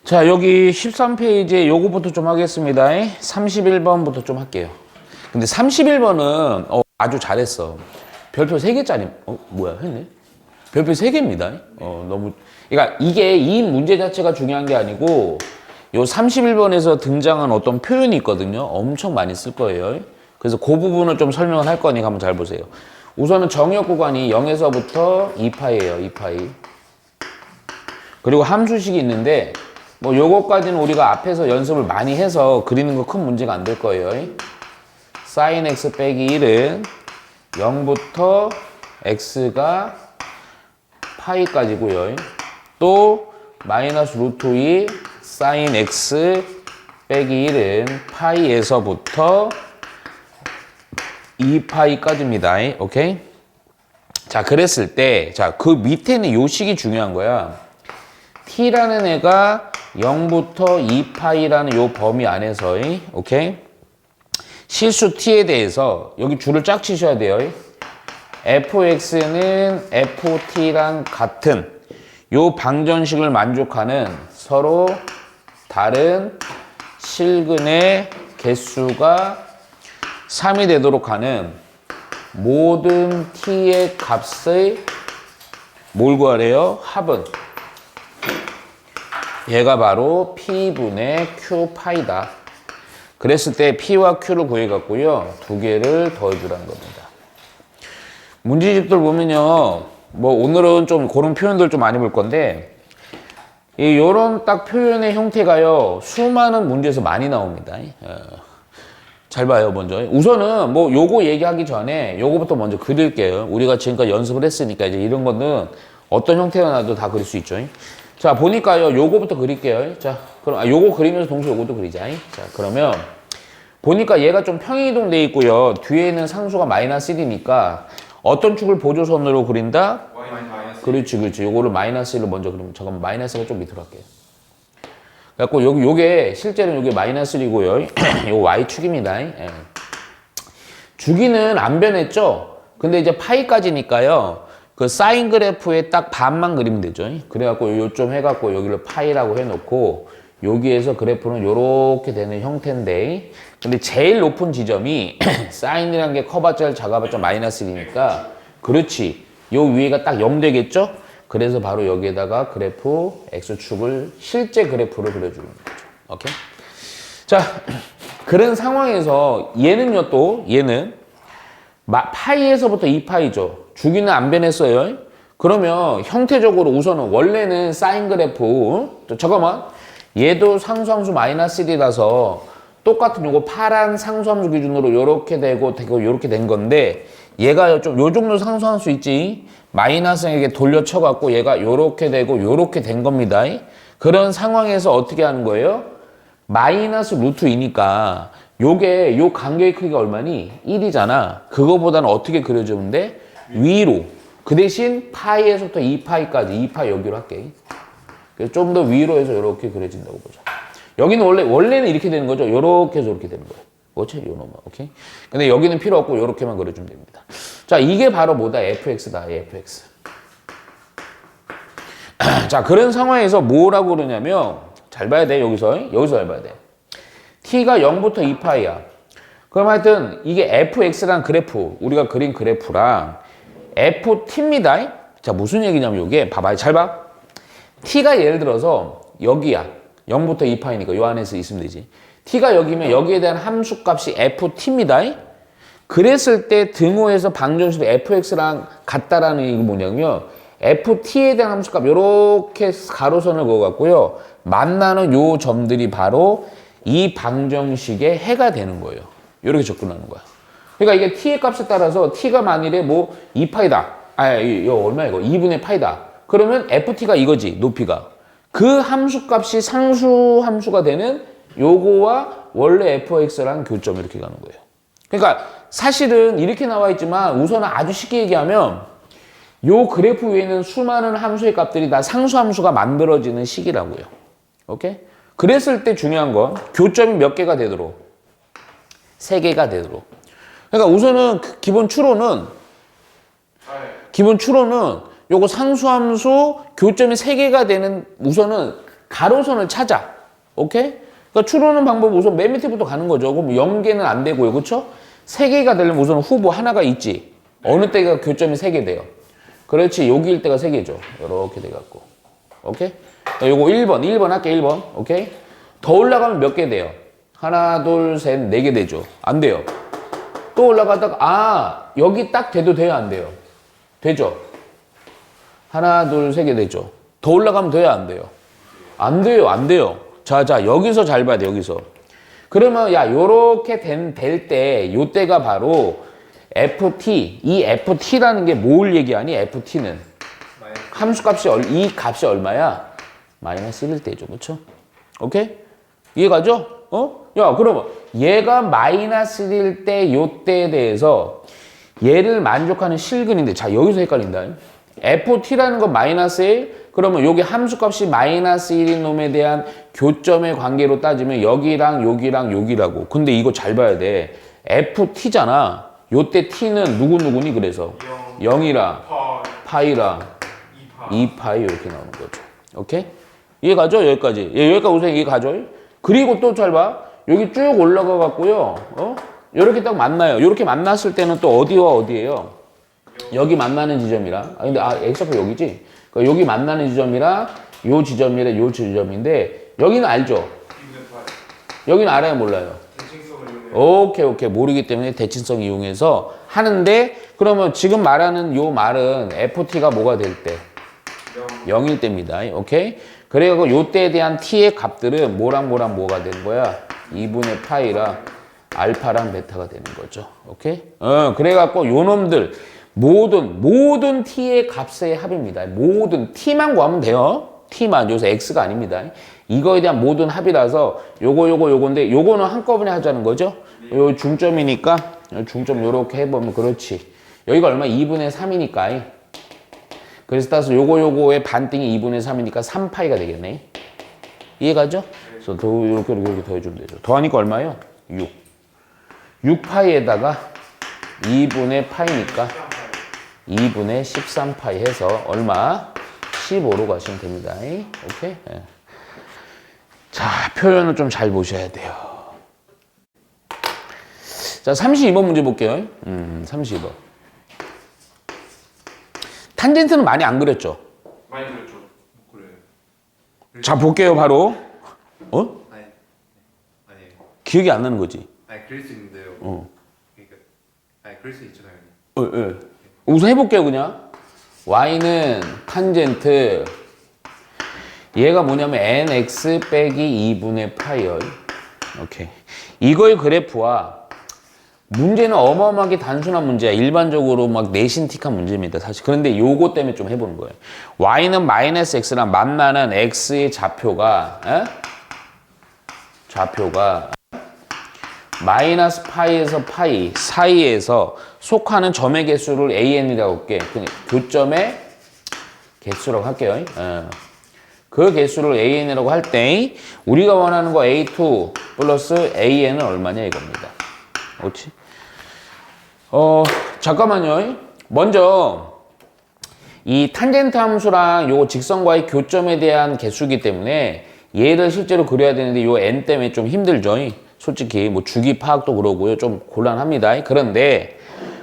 자, 여기 13페이지에 요거부터 좀 하겠습니다. 31번부터 좀 할게요. 근데 31번은 아주 잘했어. 별표 3개짜리. 뭐야, 했네? 별표 3개입니다. 너무. 그러니까 이게 이 문제 자체가 중요한 게 아니고 요 31번에서 등장한 어떤 표현이 있거든요. 엄청 많이 쓸 거예요. 그래서 그 부분을 좀 설명을 할 거니까 한번 잘 보세요. 우선은 정역 구간이 0에서부터 2파이예요. 2파이. 그리고 함수식이 있는데 뭐 요거까지는 우리가 앞에서 연습을 많이 해서 그리는 거 큰 문제가 안 될 거예요. sin x 빼기 1은 0부터 x가 파이까지고요. 또 마이너스 루트 2 sin x 빼기 1은 파이에서부터 2파이까지입니다. 오케이? 자, 그랬을 때, 자, 그 밑에는 요 식이 중요한 거야. t라는 애가 0부터 2파이라는 요 범위 안에서, 오케이? 실수 t에 대해서 여기 줄을 쫙 치셔야 돼요. fx는 ft랑 같은 요 방정식을 만족하는 서로 다른 실근의 개수가 3이 되도록 하는 모든 t의 값의 뭘 구하래요? 합은 얘가 바로 p분의 q 파이다. 그랬을 때 p와 q를 구해갖고요. 두 개를 더해주라는 겁니다. 문제집들 보면요. 뭐 오늘은 좀 그런 표현들 좀 많이 볼 건데 요런 딱 표현의 형태가요. 수많은 문제에서 많이 나옵니다. 잘 봐요, 먼저. 우선은 뭐 요거 얘기하기 전에 요거부터 먼저 그릴게요. 우리가 지금까지 연습을 했으니까 이제 이런 거는 어떤 형태가 나도 다 그릴 수 있죠. 자, 보니까요. 요거부터 그릴게요. 자, 그럼 요거 그리면서 동시에 요것도 그리자. 자, 그러면 보니까 얘가 좀 평행이동 돼 있고요. 뒤에는 상수가 마이너스 1이니까 어떤 축을 보조선으로 그린다? 마이너스. 그렇지, 그렇지. 요거를 마이너스 1로 먼저 그리면 잠깐만 마이너스가 좀 밑으로 할게요. 그래갖고 요게 실제로는 요게 마이너스 1이고요. 요거 y축입니다. 예. 주기는 안 변했죠? 근데 이제 파이까지니까요. 그 사인 그래프에 딱 반만 그리면 되죠. 그래갖고 요 좀 해갖고 여기를 파이라고 해놓고 여기에서 그래프는 요렇게 되는 형태인데 근데 제일 높은 지점이 사인이라는 게 커봤자 작아봤자 마이너스 1이니까 그렇지. 요 위에가 딱 0 되겠죠? 그래서 바로 여기에다가 그래프 x축을 실제 그래프를 그려주는 거죠. 오케이? 자, 그런 상황에서 얘는요 또 얘는 파이에서부터 2파이죠. 주기는 안 변했어요. 그러면 형태적으로 우선은 원래는 사인 그래프 잠깐만 얘도 상수함수 마이너스 1이라서 똑같은 요거 파란 상수함수 기준으로 요렇게 되고 요렇게 된 건데 얘가 좀 요 정도 상수함수 있지 마이너스에게 돌려쳐 갖고 얘가 요렇게 되고 요렇게 된 겁니다. 그런 상황에서 어떻게 하는 거예요? 마이너스 루트 2니까 요게 요 간격의 크기가 얼마니? 1이잖아. 그거보다는 어떻게 그려주면 돼? 위로. 그 대신 파이에서부터 2파이까지 2파이 여기로 할게. 그래서 좀 더 위로 해서 이렇게 그려진다고 보자. 여기는 원래는 이렇게 되는 거죠. 요렇게 해서 이렇게 되는 거예요. 그렇지? 요 놈만. 오케이? 근데 여기는 필요 없고 요렇게만 그려주면 됩니다. 자, 이게 바로 뭐다? fx다. fx. 자, 그런 상황에서 뭐라고 그러냐면 잘 봐야 돼. 여기서 잘 봐야 돼. t가 0부터 2파이야. 그럼 하여튼 이게 fx란 그래프, 우리가 그린 그래프랑 ft입니다. 자, 무슨 얘기냐면 이게 봐봐. 잘 봐. t가 예를 들어서 여기야. 0부터 2파이니까 요 안에서 있으면 되지. t가 여기면 여기에 대한 함수값이 ft입니다. 그랬을 때 등호에서 방정식도 fx랑 같다라는 얘기 뭐냐면 ft에 대한 함수값 요렇게 가로선을 그어갖고요. 만나는 요 점들이 바로 이 방정식의 해가 되는 거예요. 이렇게 접근하는 거야. 그러니까 이게 t의 값에 따라서 t가 만일에 뭐 2파이다. 이거 얼마야 이거? 2분의 파이다. 그러면 ft가 이거지, 높이가. 그 함수값이 상수 함수가 되는 요거와 원래 fx랑 교점 이렇게 가는 거예요. 그러니까 사실은 이렇게 나와 있지만 우선은 아주 쉽게 얘기하면 요 그래프 위에는 수많은 함수의 값들이 다 상수 함수가 만들어지는 식이라고요. 오케이? 그랬을 때 중요한 건 교점이 몇 개가 되도록 3개가 되도록. 그러니까 우선은 기본 추론은 요거 상수함수 교점이 3개가 되는 우선은 가로선을 찾아. 오케이? 그러니까 추론하는 방법 우선 맨 밑에부터 가는 거죠. 그럼 0개는 안 되고요. 그렇죠? 3개가 되려면 우선 후보 하나가 있지. 어느 때가 교점이 3개 돼요. 그렇지. 여기일 때가 3개죠. 이렇게 돼갖고. 오케이? 요거 1번 할게 1번. 오케이? 더 올라가면 몇 개 돼요? 하나, 둘, 셋, 4개 되죠. 안 돼요. 또 올라가다가 여기 딱 돼도 돼요? 안 돼요? 되죠? 하나, 둘, 3개 되죠. 더 올라가면 돼요? 안 돼요? 안 돼요. 안 돼요. 자, 여기서 잘 봐야 돼, 여기서. 그러면, 야, 요렇게 될 때, 요때가 바로 FT, 이 FT라는 게 뭘 얘기하니? FT는. 함수값이, 이 값이 얼마야? 마이너스 1일 때죠. 그쵸? 오케이? 이해가죠? 야, 그러면 얘가 마이너스 1일 때, 요때에 대해서 얘를 만족하는 실근인데, 자, 여기서 헷갈린다. FT라는 건 마이너스 1, 그러면 여기 함수값이 마이너스 1인 놈에 대한 교점의 관계로 따지면 여기랑 여기랑 여기라고. 근데 이거 잘 봐야 돼. FT잖아. 요때 T는 누구니 그래서 0이랑 파이랑 2파이 이렇게 나오는 거죠. 오케이? 이해가죠? 여기까지. 여기까지 우선 이해가죠? 그리고 또 잘 봐. 여기 쭉 올라가 갖고요. 이렇게 딱 만나요. 이렇게 만났을 때는 또 어디와 어디예요? 여기 만나는 지점이랑. 근데 X좌표 여기지? 그러니까 여기 만나는 지점이랑 요 지점이랑 요 지점인데 여기는 알죠? 여기는 알아요, 몰라요? 오케이. 모르기 때문에 대칭성 이용해서 하는데 그러면 지금 말하는 요 말은 FT가 뭐가 될 때? 0일 때입니다. 오케이? 그래갖고 요때에 대한 T의 값들은 뭐랑 뭐가 되는 거야? 2분의 파이랑 알파랑 베타가 되는 거죠. 오케이? 그래갖고 요 놈들 모든 T의 값의 합입니다. 모든 T만 구하면 돼요. T만. 여기서 X가 아닙니다. 이거에 대한 모든 합이라서 요건데 요거는 한꺼번에 하자는 거죠. 요 중점이니까 중점 요렇게 해보면 그렇지. 여기가 얼마? 2분의 3이니까. 그래서 따라서 요거의 반띵이 2분의 3이니까 3파이가 되겠네. 이해가죠? 그래서 이렇게 더해주면 되죠. 더하니까 얼마예요? 6. 6파이에다가 2분의 파이니까 2분의 13파이 해서 얼마? 15로 가시면 됩니다. 오케이? 네. 자, 표현을 좀 잘 보셔야 돼요. 자, 32번 문제 볼게요. 32번. 탄젠트는 많이 안 그렸죠? 많이 그렸죠. 그래요. 자, 볼게요, 바로. 아니에요. 기억이 안 나는 거지? 그릴 수 있는데요. 그러니까 그릴 수 있죠, 당연히. 우선 해볼게요, 그냥. y는 탄젠트. 얘가 뭐냐면 nx 빼기 2분의 파이요. 오케이. 이거의 그래프와 문제는 어마어마하게 단순한 문제야. 일반적으로 막 내신틱한 문제입니다, 사실. 그런데 요거 때문에 좀 해보는 거예요. y는 마이너스 x랑 만나는 x의 좌표가 마이너스 파이에서 파이 사이에서 속하는 점의 개수를 an이라고 할게. 교점의 개수라고 할게요. 그 개수를 an이라고 할 때 우리가 원하는 거 a2 플러스 an은 얼마냐 이겁니다. 그렇지? 잠깐만요. 먼저 이 탄젠트 함수랑 요 직선과의 교점에 대한 개수이기 때문에 얘를 실제로 그려야 되는데 요 n 때문에 좀 힘들죠. 솔직히 뭐 주기 파악도 그러고요. 좀 곤란합니다. 그런데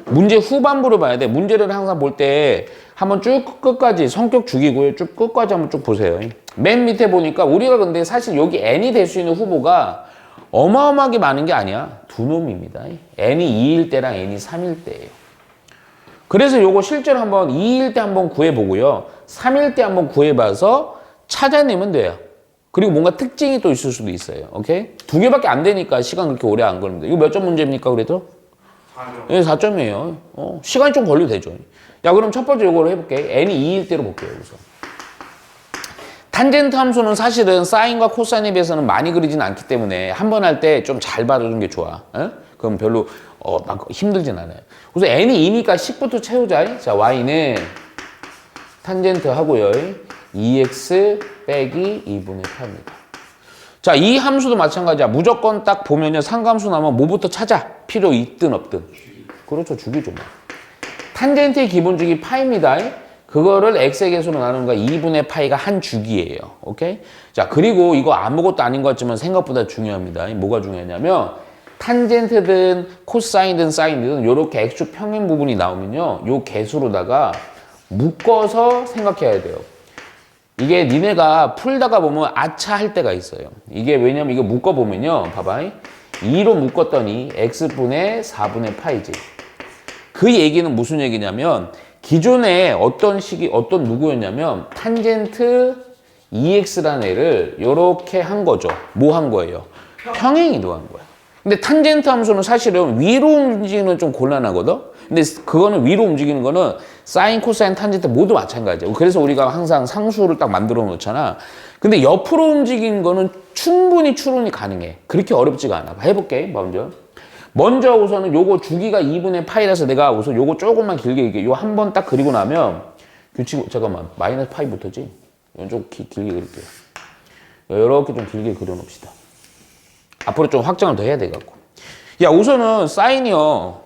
문제 후반부를 봐야 돼. 문제를 항상 볼 때 한번 쭉 끝까지 성격 죽이고요. 쭉 끝까지 한번 쭉 보세요. 맨 밑에 보니까 우리가 근데 사실 여기 n이 될 수 있는 후보가 어마어마하게 많은 게 아니야. 두 놈입니다. n이 2일 때랑 n이 3일 때예요. 그래서 요거 실제로 한번 2일 때 한번 구해보고요. 3일 때 한번 구해봐서 찾아내면 돼요. 그리고 뭔가 특징이 또 있을 수도 있어요. 오케이? 2개밖에 안 되니까 시간 그렇게 오래 안 걸립니다. 이거 몇 점 문제입니까, 그래도? 4점. 네, 4점이에요. 시간이 좀 걸려도 되죠. 야, 그럼 첫 번째 요거를 해볼게. n이 2일 때로 볼게요, 여기서. 탄젠트 함수는 사실은 사인과 코사인에 비해서는 많이 그리진 않기 때문에 한 번 할 때 좀 잘 봐주는 게 좋아. 그럼 별로 막 힘들진 않아요. 그래서 n이 2니까 10부터 채우자. 자, y는 탄젠트 하고요. 2x 빼기 2분의 8입니다. 자, 이 함수도 마찬가지야. 무조건 딱 보면요. 상감수 나오면 뭐부터 찾아? 필요 있든 없든. 그렇죠. 주기죠. 뭐. 탄젠트의 기본주기 파입니다. 그거를 x의 개수로 나누는 거야 2분의 파이가 한 주기예요. 오케이? 자, 그리고 이거 아무것도 아닌 것 같지만 생각보다 중요합니다. 뭐가 중요하냐면 탄젠트든 코사인든 사인이든 이렇게 x축 평행 부분이 나오면요. 요 개수로다가 묶어서 생각해야 돼요. 이게 니네가 풀다가 보면 아차 할 때가 있어요. 이게 왜냐면 이거 묶어보면요. 봐봐. 2로 묶었더니 x분의 4분의 파이지. 그 얘기는 무슨 얘기냐면 기존에 어떤 식이 어떤 누구였냐면 탄젠트 2x라는 애를 이렇게 한 거죠. 뭐 한 거예요? 평행 이동한 거야. 근데 탄젠트 함수는 사실은 위로 움직이는 좀 곤란하거든. 근데 그거는 위로 움직이는 거는 사인, 코사인, 탄젠트 모두 마찬가지야. 그래서 우리가 항상 상수를 딱 만들어 놓잖아. 근데 옆으로 움직이는 거는 충분히 추론이 가능해. 그렇게 어렵지가 않아. 해볼게, 먼저 우선은 요거 주기가 2분의 파이라서 내가 우선 요거 조금만 길게 이게 요 한 번 딱 그리고 나면 규칙, 잠깐만, 마이너스 파이부터지? 이건 좀 길게 그릴게요. 이렇게 좀 길게 그려놓읍시다. 앞으로 좀 확장을 더 해야 돼갖고. 야, 우선은 사인이요.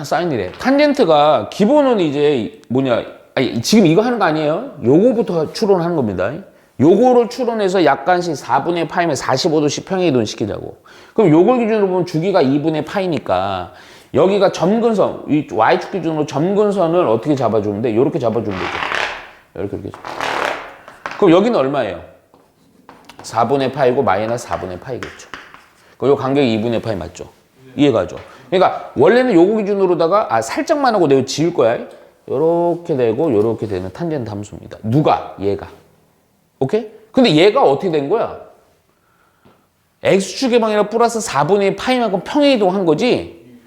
사인이래. 탄젠트가 기본은 이제 뭐냐. 아니, 지금 이거 하는 거 아니에요? 요거부터 추론하는 겁니다. 요거를 추론해서 약간씩 4분의 파이면 45도씩 평행이동 시키자고. 그럼 요걸 기준으로 보면 주기가 2분의 파이니까 여기가 점근선, 이 y축 기준으로 점근선을 어떻게 잡아주는데 요렇게 잡아주면 되죠. 이렇게. 그럼 여기는 얼마예요? 4분의 파이고 마이너스 4분의 파이겠죠. 그럼 요 간격이 2분의 파이 맞죠? 이해가죠? 그러니까 원래는 요거 기준으로다가 살짝만 하고 내가 지을 거야. 요렇게 되고 요렇게 되는 탄젠트 함수입니다. 누가? 얘가. 오케이? 근데 얘가 어떻게 된 거야? x축의 방향이랑 플러스 4분의 파이만큼 평행이동한 거지?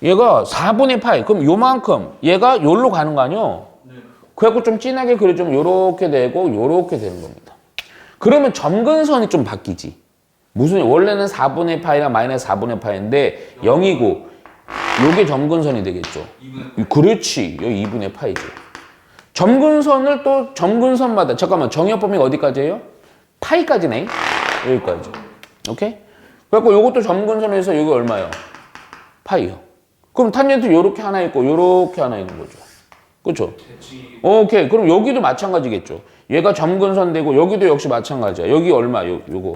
얘가 4분의 파이. 그럼 요만큼 얘가 요로 가는 거 아니야? 그래갖고 좀 진하게 그려주면 요렇게 되고 요렇게 되는 겁니다. 그러면 점근선이 좀 바뀌지. 무슨 원래는 4분의 파이랑 마이너스 4분의 파이인데 0이고 요게 점근선이 되겠죠. 그렇지. 여기 2분의 파이지. 점근선을 또 점근선마다 잠깐만 정의 범위가 어디까지예요? 파이까지네. 여기까지. 오케이? 그래갖고 요것도 점근선에서 여기 얼마예요? 파이요. 그럼 탄젠트 요렇게 하나 있고 요렇게 하나 있는 거죠. 그렇죠? 오케이. 그럼 여기도 마찬가지겠죠. 얘가 점근선 되고 여기도 역시 마찬가지야. 여기 얼마? 요거.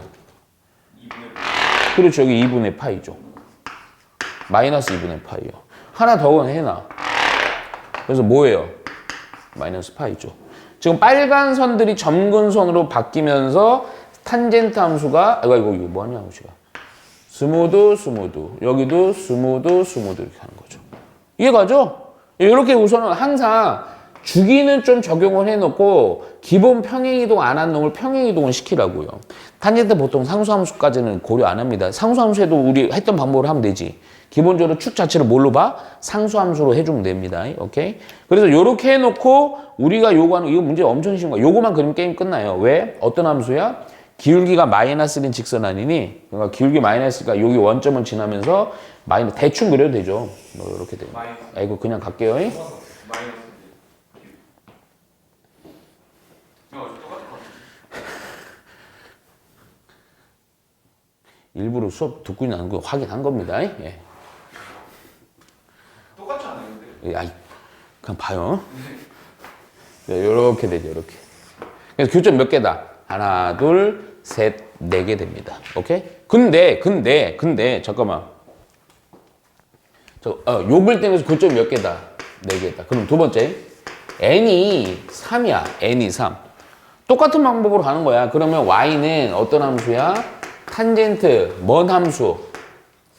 그렇죠. 여기 2분의 파이죠. 마이너스 2분의 파이요. 하나 더는 해놔. 그래서 뭐예요? 마이너스 파이죠. 지금 빨간 선들이 점근선으로 바뀌면서 탄젠트 함수가 이거 뭐하냐 함수가 스무드 여기도 스무드 이렇게 하는 거죠. 이해가죠? 이렇게 우선은 항상 주기는 좀 적용을 해놓고 기본 평행이동 안 한 놈을 평행이동을 시키라고요. 탄젠트 보통 상수함수까지는 고려 안 합니다. 상수함수에도 우리 했던 방법으로 하면 되지. 기본적으로 축 자체를 뭘로 봐? 상수함수로 해주면 됩니다. 오케이? 그래서 요렇게 해놓고 우리가 요구하는 이거 문제 엄청 쉬운 거야. 요거만 그리면 게임 끝나요. 왜? 어떤 함수야? 기울기가 마이너스인 직선 아니니? 그러니까 기울기 마이너스가 여기 원점을 지나면서 마이너스 대충 그려도 되죠. 뭐 이렇게 되면. 아이고 그냥 갈게요. 일부러 수업 듣고 있는 거 확인한 겁니다. 예. 똑같지 않아요, 근데? 야, 그냥 봐요. 이렇게 되죠, 이렇게. 그래서 교점 몇 개다? 하나, 둘, 셋, 4개 됩니다. 오케이? 근데, 잠깐만. 요걸 땡겨서 교점 몇 개다? 4개다. 그럼 두 번째. n이 3이야. n이 3. 똑같은 방법으로 가는 거야. 그러면 y는 어떤 함수야? 탄젠트, 뭔 함수?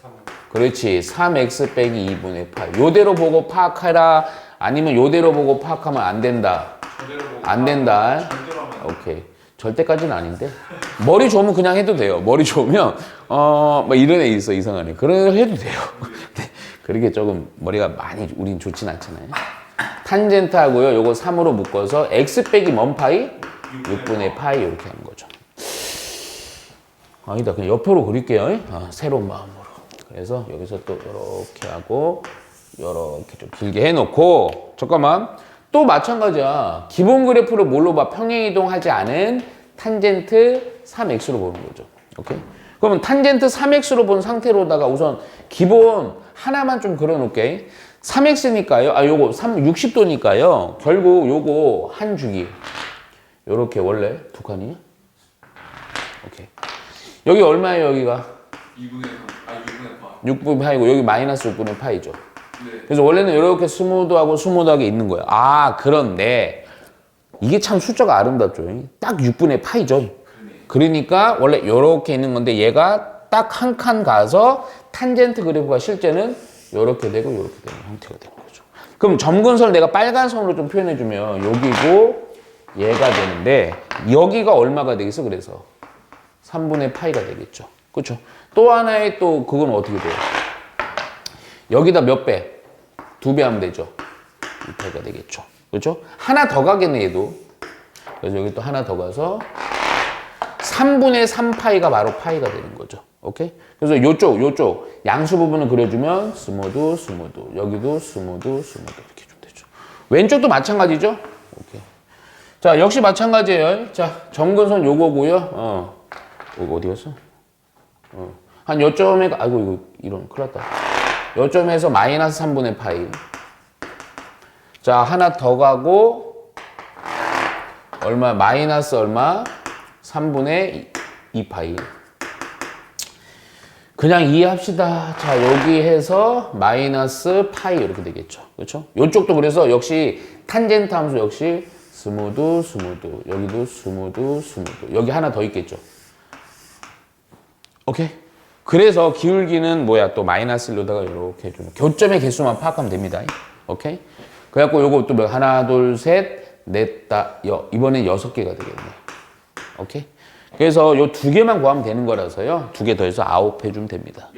3. 그렇지. 3x 빼기 2분의 파이. 요대로 보고 파악해라. 아니면 요대로 보고 파악하면 안 된다. 안 된다. 오케이. 절대까지는 아닌데. 머리 좋으면 그냥 해도 돼요. 머리 좋으면, 뭐 이런 애 있어, 이상한 애. 그런 애 해도 돼요. 그렇게 조금 머리가 많이, 우린 좋진 않잖아요. 탄젠트하고요. 요거 3으로 묶어서 x 빼기 뭔 파이? 6분의 파이 이렇게 하는 거죠. 아니다. 그냥 옆으로 그릴게요. 새로운 마음으로. 그래서 여기서 또 이렇게 하고 이렇게 좀 길게 해놓고 잠깐만. 또 마찬가지야. 기본 그래프를 뭘로 봐? 평행이동하지 않은 탄젠트 3x로 보는 거죠. 오케이? 그러면 탄젠트 3x로 본 상태로다가 우선 기본 하나만 좀 그려놓을게. 3x니까요. 아, 요거 60도니까요. 결국 요거 한 주기. 요렇게 원래 두 칸이냐? 오케이. 여기 얼마예요, 여기가? 2분의 3, 아 6분의 8. 6분의 파이고 여기 마이너스 6분의 파이죠. 네. 그래서 원래는 이렇게 스무드하고 스무드하게 있는 거예요. 아, 그런데 이게 참 숫자가 아름답죠. 딱 6분의 파이죠. 그러니까 원래 이렇게 있는 건데 얘가 딱 한 칸 가서 탄젠트 그래프가 실제는 이렇게 되고 이렇게 되는 형태가 되는 거죠. 그럼 점근선을 내가 빨간 선으로 좀 표현해주면 여기고 얘가 되는데 여기가 얼마가 되겠어? 그래서 3분의 파이가 되겠죠. 그렇죠? 또 하나의 또 그건 어떻게 돼요? 여기다 몇 배? 2배 하면 되죠. 2배가 되겠죠. 그렇죠? 하나 더 가겠네 얘도. 그래서 여기 또 하나 더 가서 3분의 3파이가 바로 파이가 되는 거죠. 오케이? 그래서 요쪽 양수 부분을 그려주면 스무드 여기도 스무드 이렇게 좀 되죠. 왼쪽도 마찬가지죠. 오케이. 자, 역시 마찬가지예요. 자, 점근선 요거고요. 이거 어디 갔어? 한 요점에 아이고 이거 이런 큰일 났다. 요점에서 마이너스 3분의 파이. 자, 하나 더 가고 얼마? 마이너스 얼마? 3분의 2파이. 그냥 이해합시다. 자, 여기 해서 마이너스 파이 이렇게 되겠죠. 그렇죠? 이쪽도 그래서 역시 탄젠트 함수 역시 스무드 여기도 스무드 여기 하나 더 있겠죠. 오케이? 그래서 기울기는 뭐야? 또 마이너스 1로다가 이렇게 좀 교점의 개수만 파악하면 됩니다. 오케이? 그래갖고 요거 또 하나, 둘, 셋, 넷, 이번엔 6개가 되겠네. 오케이? 그래서 요 2개만 구하면 되는 거라서요. 2개 더해서 9 해주면 됩니다.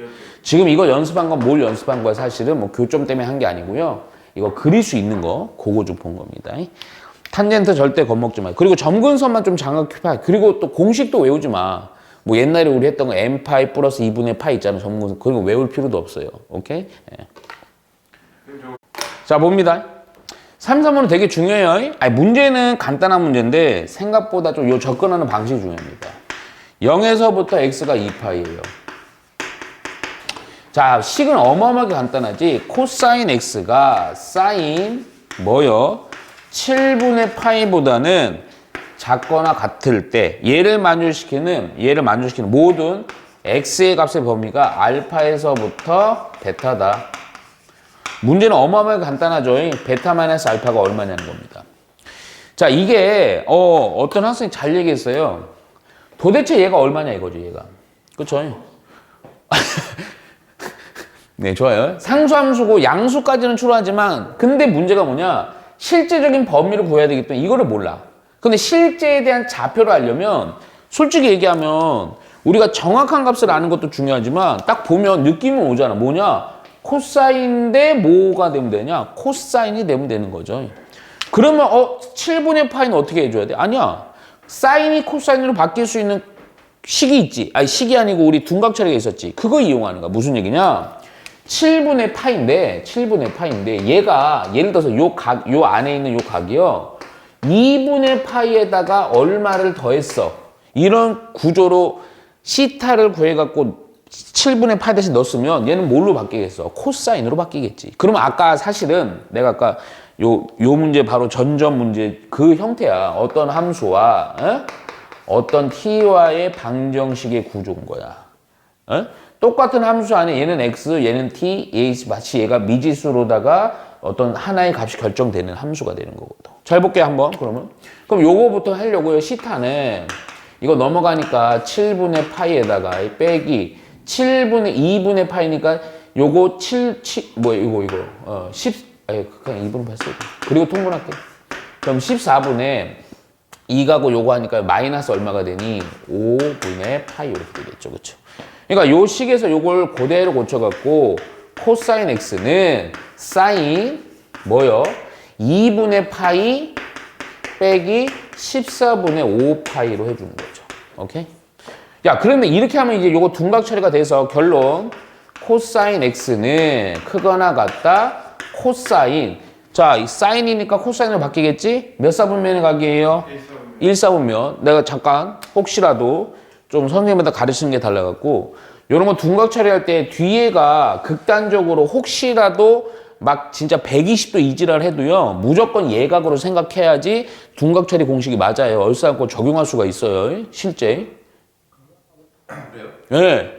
지금 이거 연습한 건 뭘 연습한 거야? 사실은 뭐 교점 때문에 한 게 아니고요. 이거 그릴 수 있는 거, 그거 좀 본 겁니다. 탄젠트 절대 겁먹지 마. 그리고 점근선만 좀 장악해 봐. 그리고 또 공식도 외우지 마. 뭐 옛날에 우리 했던 거 n파이 플러스 2분의 파이 있잖아. 점근선. 그런 거 외울 필요도 없어요. 오케이? 예. 자, 봅니다. 3, 3번은 되게 중요해요. 아니, 문제는 간단한 문제인데 생각보다 좀 요 접근하는 방식이 중요합니다. 0에서부터 x가 2파이예요. 자, 식은 어마어마하게 간단하지. 코사인 x가 사인 뭐요? 7분의 파이보다는 작거나 같을 때 얘를 만족시키는 모든 x의 값의 범위가 알파에서부터 베타다. 문제는 어마어마하게 간단하죠. 베타 마이너스 알파가 얼마냐는 겁니다. 자, 이게 어떤 학생이 잘 얘기했어요. 도대체 얘가 얼마냐 이거죠, 얘가. 그쵸? 네, 좋아요. 상수함수고 양수까지는 추론하지만 근데 문제가 뭐냐? 실제적인 범위를 구해야 되기 때문에 이거를 몰라. 근데 실제에 대한 좌표를 알려면 솔직히 얘기하면 우리가 정확한 값을 아는 것도 중요하지만 딱 보면 느낌이 오잖아. 뭐냐? 코사인인데 뭐가 되면 되냐? 코사인이 되면 되는 거죠. 그러면 7분의 파이는 어떻게 해줘야 돼? 아니야. 사인이 코사인으로 바뀔 수 있는 식이 있지. 아니, 식이 아니고 우리 둔각 처리가 있었지. 그거 이용하는 거야. 무슨 얘기냐? 7분의 파인데 얘가 예를 들어서 요 안에 있는 요 각이요. 2분의 파이에다가 얼마를 더했어. 이런 구조로 시타를 구해갖고 7분의 파이 대신 넣었으면 얘는 뭘로 바뀌겠어? 코사인으로 바뀌겠지. 그러면 아까 사실은 내가 아까 요 문제 바로 전전 문제 그 형태야. 어떤 함수와 어떤 t와의 방정식의 구조인 거야. 똑같은 함수 안에 얘는 x, 얘는 t, 마치 얘가 미지수로다가 어떤 하나의 값이 결정되는 함수가 되는 거거든. 잘 볼게요, 한번. 그럼 요거부터 하려고요. 시타는 이거 넘어가니까 7분의 파이에다가 빼기 7분의 2분의 파이니까 요거 10 그냥 2분의 파이 써야 돼. 그리고 통분할게. 그럼 14분의 2가고 요거 하니까 마이너스 얼마가 되니? 5분의 파이 이렇게 되겠죠. 그쵸? 그러니까 요 식에서 요걸 그대로 고쳐갖고 코사인 x는 사인 뭐요? 2분의 파이 빼기 14분의 5파이로 해주는 거죠. 오케이? 야, 그러면 이렇게 하면 이제 요거 둔각 처리가 돼서 결론 코사인 x는 크거나 같다 코사인. 자, 이 사인이니까 코사인으로 바뀌겠지? 몇 사분면의 각이에요? 1사분면. 내가 잠깐 혹시라도 좀 선생님마다 가르치는 게 달라갖고 요런 거 둔각 처리할 때 뒤에가 극단적으로 혹시라도 막 진짜 120도 이지랄 해도요. 무조건 예각으로 생각해야지 둔각 처리 공식이 맞아요. 얼싸안고 적용할 수가 있어요. 실제. 그래요? 예. 네.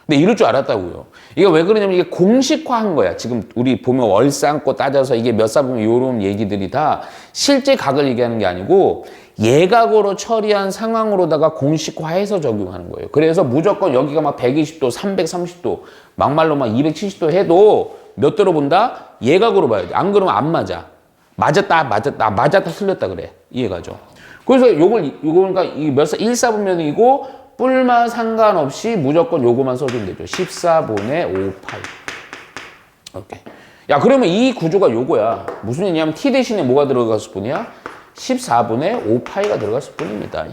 근데 이럴 줄 알았다고요. 이게 왜 그러냐면 이게 공식화한 거야. 지금 우리 보면 얼싸안고 따져서 이게 몇 사분 이런 얘기들이 다 실제 각을 얘기하는 게 아니고 예각으로 처리한 상황으로다가 공식화해서 적용하는 거예요. 그래서 무조건 여기가 막 120도, 330도, 막말로 막 270도 해도 몇 도로 본다? 예각으로 봐야 돼. 안 그러면 안 맞아. 맞았다, 틀렸다 그래. 이해가죠? 그래서 그러니까 몇 1사분면이고 뿔만 상관없이 무조건 요거만 써주면 되죠. 14분의 5파이. 오케이. 야, 그러면 이 구조가 요거야. 무슨 얘기냐면 t 대신에 뭐가 들어갔을 뿐이야? 14분의 5파이가 들어갔을 뿐입니다.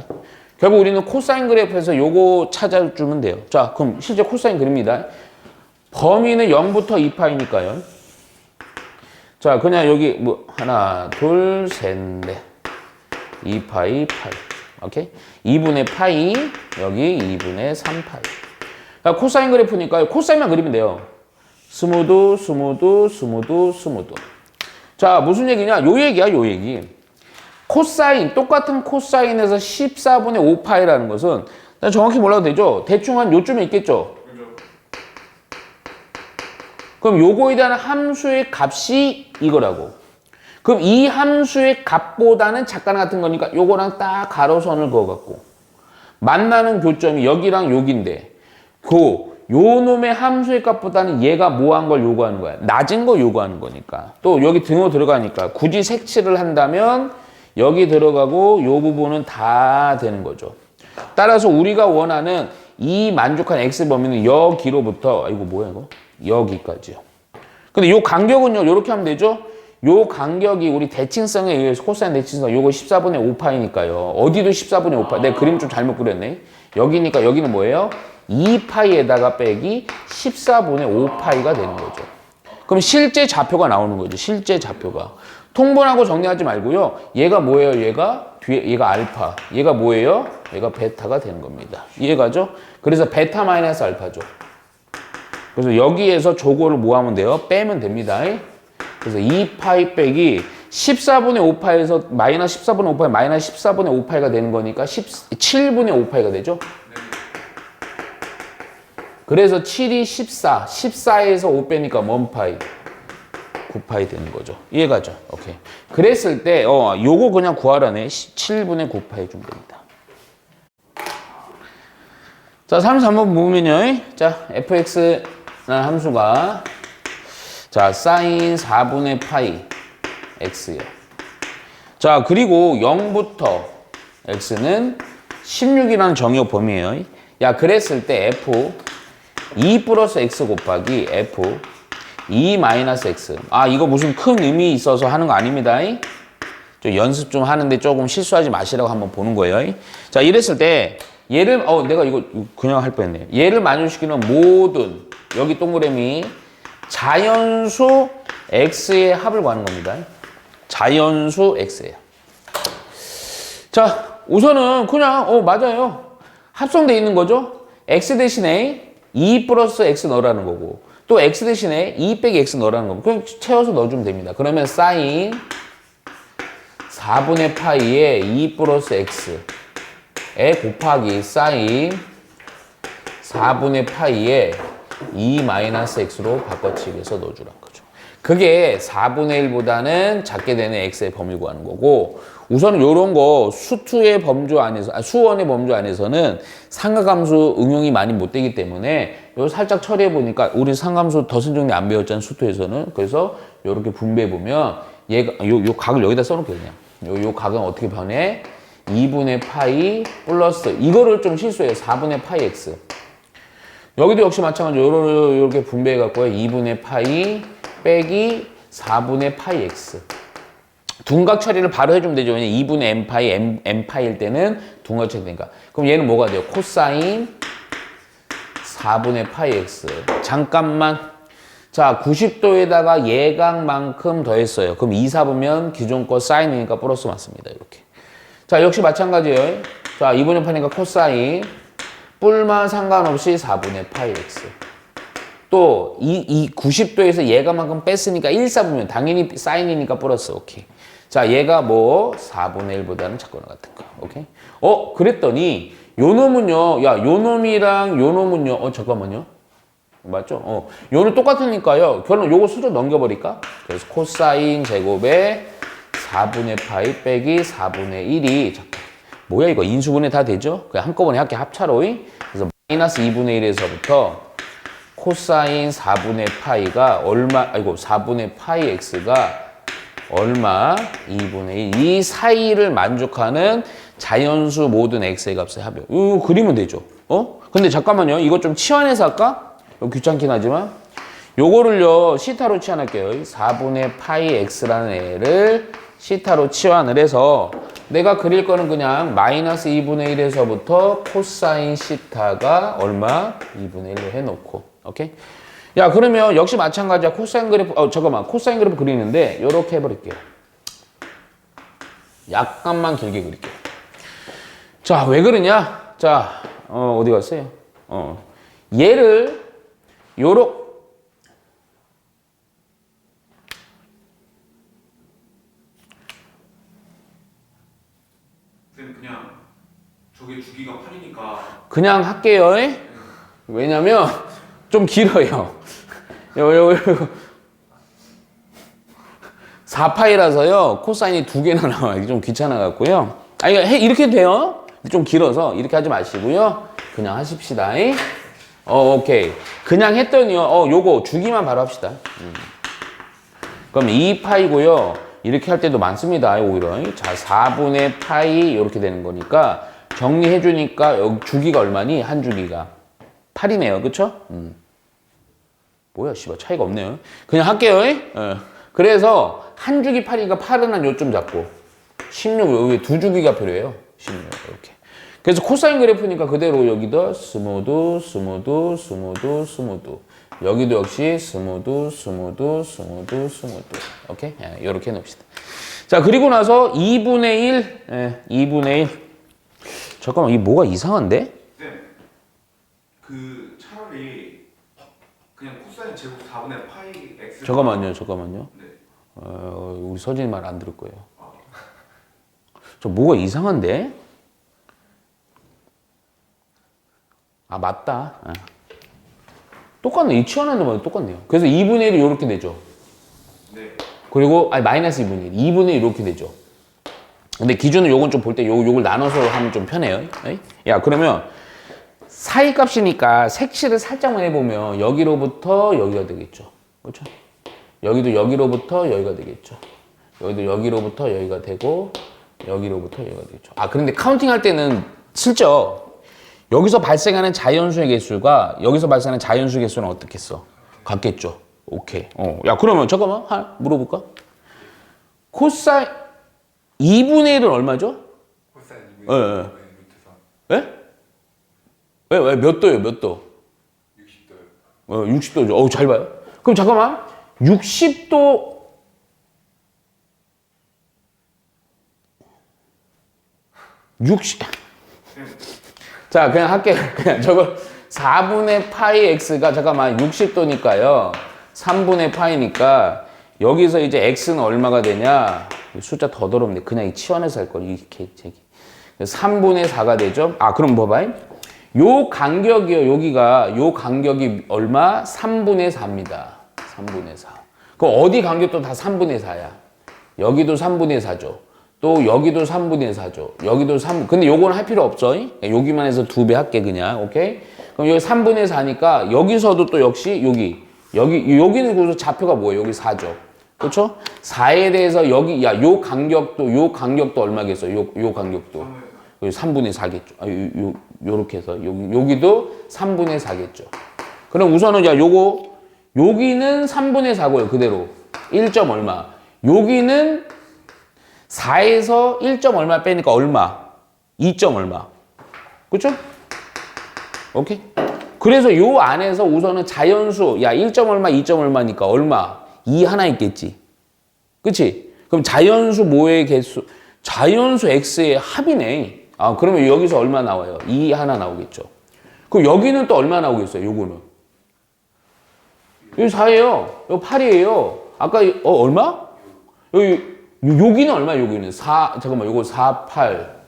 결국 우리는 코사인 그래프에서 요거 찾아주면 돼요. 자, 그럼 실제 코사인 그립니다. 범위는 0부터 2파이니까요. 자, 그냥 여기 뭐 하나, 둘, 셋, 넷. 2파이, 파이. 오케이? 2분의 파이, 여기 2분의 3파이. 자, 코사인 그래프니까요. 코사인만 그리면 돼요. 스무드. 자, 무슨 얘기냐? 요 얘기야, 요 얘기. 코사인, 똑같은 코사인에서 14분의 5파이라는 것은 정확히 몰라도 되죠? 대충 한 요쯤에 있겠죠? 그럼 요거에 대한 함수의 값이 이거라고. 그럼 이 함수의 값보다는 작가나 같은 거니까 요거랑 딱 가로선을 그어갖고 만나는 교점이 여기랑 여기인데 요 놈의 함수의 값보다는 얘가 뭐한 걸 요구하는 거야. 낮은 거 요구하는 거니까. 또 여기 등호 들어가니까 굳이 색칠을 한다면 여기 들어가고 요 부분은 다 되는 거죠. 따라서 우리가 원하는 이 만족한 x 범위는 여기로부터 아이고 뭐야 이거? 여기까지요. 근데 요 간격은요. 요렇게 하면 되죠. 요 간격이 우리 대칭성에 의해서 코사인 대칭성 요거 14분의 5파이니까요. 어디도 14분의 5파. 내 그림 좀 잘못 그렸네. 여기니까 여기는 뭐예요? 2파이에다가 빼기 14분의 5파이가 되는 거죠. 그럼 실제 좌표가 나오는 거죠. 실제 좌표가. 통분하고 정리하지 말고요. 얘가 뭐예요? 얘가 알파. 얘가 뭐예요? 얘가 베타가 되는 겁니다. 이해가죠? 그래서 베타 마이너스 알파죠. 그래서 여기에서 저거를 뭐 하면 돼요? 빼면 됩니다. 그래서 2파이 빼기 14분의 5파에서 마이너스 14분의 5파이 마이너스 14분의 5파이가 되는 거니까 7분의 5파이가 되죠? 그래서 7이 14, 14에서 5 빼니까 뭔 파이? 9파이 되는 거죠. 이해가죠? 오케이. 그랬을 때, 요거 그냥 구하라네. 7분의 9파이 주면 됩니다. 자, 33번 보면요. 자, fx라는 함수가, 자, 사인 4분의 파이 x요. 자, 그리고 0부터 x는 16이라는 정의의 범위예요. 야, 그랬을 때 f 2 플러스 x 곱하기 f 2 마이너스 x. 아, 이거 무슨 큰 의미 있어서 하는 거 아닙니다. 좀 연습 좀 하는데 조금 실수하지 마시라고 한번 보는 거예요. 자, 이랬을 때 얘를 내가 이거 그냥 할 뻔했네. 얘를 만족시키는 모든 여기 동그라미 자연수 x의 합을 구하는 겁니다. 자연수 x예요. 자, 우선은 그냥 맞아요. 합성돼 있는 거죠. x 대신에 2 플러스 x 넣으라는 거고 또 x 대신에 2 빼기 x 넣으라는 거고 그냥 채워서 넣어주면 됩니다. 그러면 사인 4분의 파이에 2 플러스 x에 곱하기 사인 4분의 파이에 2 마이너스 x로 바꿔치기해서 넣어주라는 거죠. 그게 4분의 1보다는 작게 되는 x의 범위 구하는 거고 우선은 요런 거 수투의 범주 안에서, 수원의 범주 안에서는 상가함수 응용이 많이 못 되기 때문에 요 살짝 처리해 보니까 우리 상가함수 더슨 정리 안 배웠잖아요, 수투에서는. 그래서 요렇게 분배해 보면 얘가 요 각을 여기다 써놓을게요, 그냥. 요 각은 어떻게 변해? 2분의 파이 플러스 이거를 좀 실수해요. 4분의 파이 x. 여기도 역시 마찬가지로 요렇게 분배해 갖고요. 2분의 파이 빼기 4분의 파이 x. 둔각 처리를 바로 해주면 되죠. 왜냐면 2분의 n파이, n파이일 때는 둔각 처리니까. 그럼 얘는 뭐가 돼요? 코사인 4분의 파이 x. 잠깐만. 자, 90도에다가 예각만큼 더했어요. 그럼 2, 4분면 기존 거 사인이니까 플러스 맞습니다. 이렇게. 자, 역시 마찬가지예요. 자, 2분의 파이니까 코사인 뿔만 상관없이 4분의 파이 x. 또 이 90도에서 얘가만큼 뺐으니까 1, 4분면 당연히 사인이니까 플러스. 오케이. 자, 얘가 뭐 4분의 1보다는 작거나 같은 거. 오케이. 그랬더니 요 놈은요. 야, 요 놈이랑 요 놈은요. 잠깐만요. 맞죠? 요는 똑같으니까요. 결론 요거 수저 넘겨버릴까? 그래서 코사인 제곱에 4분의 파이 빼기 4분의 1이 뭐야 이거 인수분해 다 되죠? 그냥 한꺼번에 할게 합차로. 그래서 마이너스 2분의 1에서부터 코사인 4분의 파이가 얼마, 아이고 4분의 파이 x가 얼마 2분의 1. 이 사이를 만족하는 자연수 모든 x의 값의 합이요. 이거 그리면 되죠. 근데 잠깐만요. 이거 좀 치환해서 할까? 귀찮긴 하지만 요거를요 시타로 치환할게요. 4분의 파이 x라는 애를 시타로 치환을 해서 내가 그릴 거는 그냥 마이너스 2분의 1에서부터 코사인 시타가 얼마? 2분의 1로 해놓고. 오케이? 야, 그러면 역시 마찬가지야. 코사인 그래프, 잠깐만. 코사인 그래프 그리는데 요렇게 해버릴게요. 약간만 길게 그릴게요. 자, 왜 그러냐? 자, 어디 갔어요? 얘를 그냥 저게 주기가 8이니까 그냥 할게요. 왜냐면 좀 길어요. 요 4파이라서요. 코사인이 2개나 나와요. 좀 귀찮아 갖고요. 이렇게 돼요. 좀 길어서 이렇게 하지 마시고요. 그냥 하십시다. 오케이. 그냥 했더니요. 요거 주기만 바로 합시다. 그럼 2파이고요. 이렇게 할 때도 많습니다. 오히려. 자, 4분의 파이 이렇게 되는 거니까 정리해 주니까 여기 주기가 얼마니? 한 주기가 8이네요. 그쵸? 뭐야, 씨발 차이가 없네요. 그냥 할게요. 그래서 한 주기 8이니까 8은 한 요점 잡고 16, 여기 두 주기가 필요해요. 16 이렇게. 그래서 코사인 그래프니까 그대로 여기도 스무드, 스무드, 스무드, 스무드. 여기도 역시 스무드, 스무드, 스무드, 스무드. 오케이? 이렇게 해놓읍시다. 자, 그리고 나서 2분의 1. 2분의 1. 잠깐만, 이게 뭐가 이상한데? 네. 그 차라리 그냥 코사인 제곱 4분의 파이 x 잠깐만요. 네. 우리 서진이 말 안 들을 거예요. 저 뭐가 이상한데? 맞다. 똑같네. 이 치환하는 거랑 똑같네요. 그래서 2분의 1이 이렇게 되죠. 네. 그리고 마이너스 2분의 1. 2분의 1 이렇게 되죠. 근데 기준은 요건 좀 볼 때 요걸 나눠서 하면 좀 편해요. 야, 그러면 사이 값이니까 색칠을 살짝만 해보면 여기로부터 여기가 되겠죠. 그렇죠? 여기도 여기로부터 여기가 되겠죠. 여기도 여기로부터 여기가 되고 여기로부터 여기가 되겠죠. 그런데 카운팅 할 때는 슬쩍 여기서 발생하는 자연수의 개수가 여기서 발생하는 자연수 개수는 어떻겠어? 같겠죠. 오케이. 야, 그러면 잠깐만 물어볼까? 코사인 2분의 1은 얼마죠? 코사인 2분의 1 예? 왜? 몇 도예요? 몇 도? 60도요. 60도죠. 잘 봐요. 그럼 잠깐만. 60도 자, 그냥 할게요. 그냥 저거 4분의 파이 x가 잠깐만 60도니까요. 3분의 파이니까 여기서 이제 x는 얼마가 되냐? 숫자 더 더럽네. 그냥 치환해서 할 걸. 이렇게 3분의 4가 되죠. 그럼 뭐 봐요? 요 간격이요. 여기가 요 간격이 얼마? 3분의 4입니다. 3분의 4. 그럼 어디 간격도 다 3분의 4야. 여기도 3분의 4죠. 또 여기도 3분의 4죠. 여기도 3. 근데 요거는 할 필요 없어. 여기만 해서 2배 할게 그냥. 오케이? 그럼 여기 3분의 4니까 여기서도 또 역시 여기는 그래서 좌표가 뭐예요? 여기 4죠. 그렇죠? 4에 대해서 요 간격도 얼마겠어? 요 간격도 3분의 4겠죠. 요렇게 해서 여기도 3분의 4겠죠. 그럼 우선은 여기는 3분의 4고요. 그대로 1점 얼마. 여기는 4에서 1점 얼마 빼니까 얼마? 2점 얼마. 그렇죠? 오케이? 그래서 요 안에서 우선은 자연수 1점 얼마, 2점 얼마니까 얼마? 2 하나 있겠지. 그치? 그럼 자연수 모의 개수, 자연수 x의 합이네. 그러면 여기서 얼마 나와요? 2 하나 나오겠죠. 그럼 여기는 또 얼마 나오겠어요? 요거는. 여기 4예요. 여기 8이에요. 아까 얼마? 여기는 얼마? 여기는 4. 잠깐만. 요거 4, 8.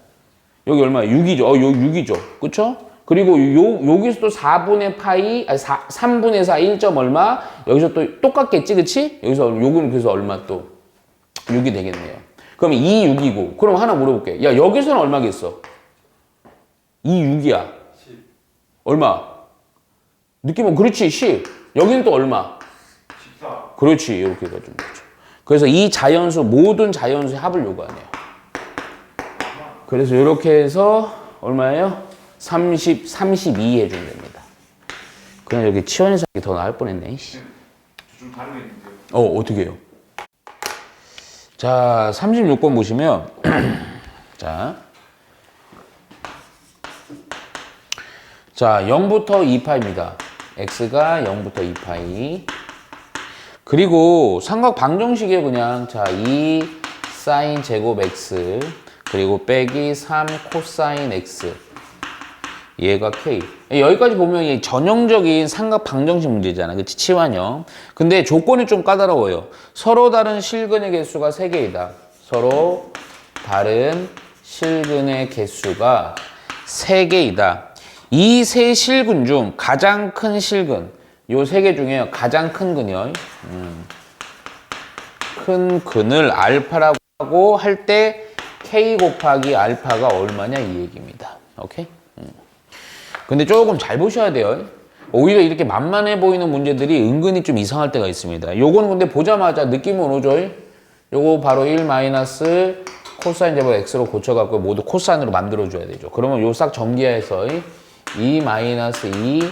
여기 얼마? 6이죠. 여기 6이죠. 그쵸? 그리고 여기서 또 4분의 파이, 아니 3분의 4, 1점 얼마? 여기서 또 똑같겠지, 그치? 여기서 요거는 그래서 얼마 또? 6이 되겠네요. 그럼 2, 6이고. 그럼 하나 물어볼게. 야, 여기서는 얼마겠어? 2, 6이야. 10. 얼마? 느낌은 그렇지, 10. 여기는 또 얼마? 14. 그렇지, 이렇게 해가지고. 그렇죠. 그래서 이 자연수, 모든 자연수의 합을 요구하네요. 그래서 이렇게 해서 얼마예요? 32 해주면 됩니다. 그냥 여기 치원에서 하기 더 나을 뻔했네. 좀 다르겠는데요? 어떻게 해요? 자, 36번 보시면 자, 0부터 2파입니다. x가 0부터 2파이. 그리고 삼각 방정식에 그냥 2 사인 제곱 x 그리고 빼기 3 코사인 x 얘가 k. 여기까지 보면 이 전형적인 삼각 방정식 문제잖아. 그치? 치환형. 근데 조건이 좀 까다로워요. 서로 다른 실근의 개수가 3개이다. 서로 다른 실근의 개수가 3개이다. 이 세 실근 중 가장 큰 실근, 요 3개 중에 가장 큰 근이요. 큰 근을 알파라고 하고 할 때 k 곱하기 알파가 얼마냐 이 얘기입니다. 오케이? 근데 조금 잘 보셔야 돼요. 오히려 이렇게 만만해 보이는 문제들이 은근히 좀 이상할 때가 있습니다. 요거는 근데 보자마자 느낌은 오죠? 요거 바로 1 마이너스 코사인 제곱 x로 고쳐갖고 모두 코사인으로 만들어줘야 되죠. 그러면 요 싹 전기해서 2 마이너스 2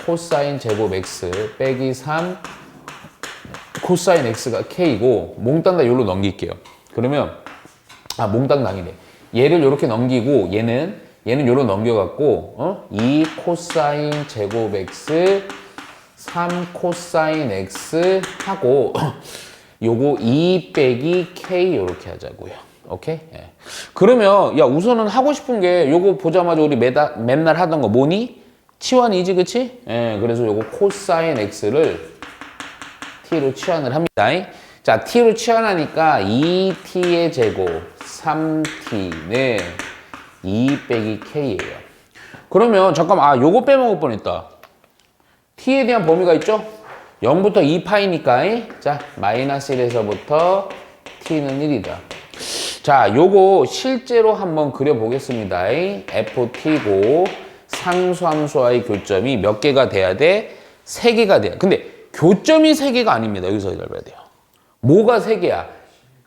코사인 제곱 x 빼기 3 코사인 x가 k이고 몽땅 다 요로 넘길게요. 그러면 몽땅 당이네. 얘를 요렇게 넘기고 얘는 요로 넘겨갖고 2 코사인 제곱 x 3 코사인 x 하고 요거 2 빼기 k 요렇게 하자고요. 오케이? 예. 그러면 야 우선은 하고 싶은 게 요거 보자마자 우리 맨날 하던 거 뭐니? 치환이지 그치? 예, 그래서 요거 코사인 x를 t로 치환을 합니다. 자, t로 치환하니까 2t의 제곱 3t는 2 빼기 k예요. 그러면 잠깐만 요거 빼먹을 뻔했다. t에 대한 범위가 있죠? 0부터 2파이니까 자 마이너스 1에서부터 t는 1이다. 자 요거 실제로 한번 그려보겠습니다. ft고 상수함수와의 교점이 몇 개가 돼야 돼? 3개가 돼요. 근데 교점이 3개가 아닙니다. 여기서 잘 봐야 돼요. 뭐가 3개야?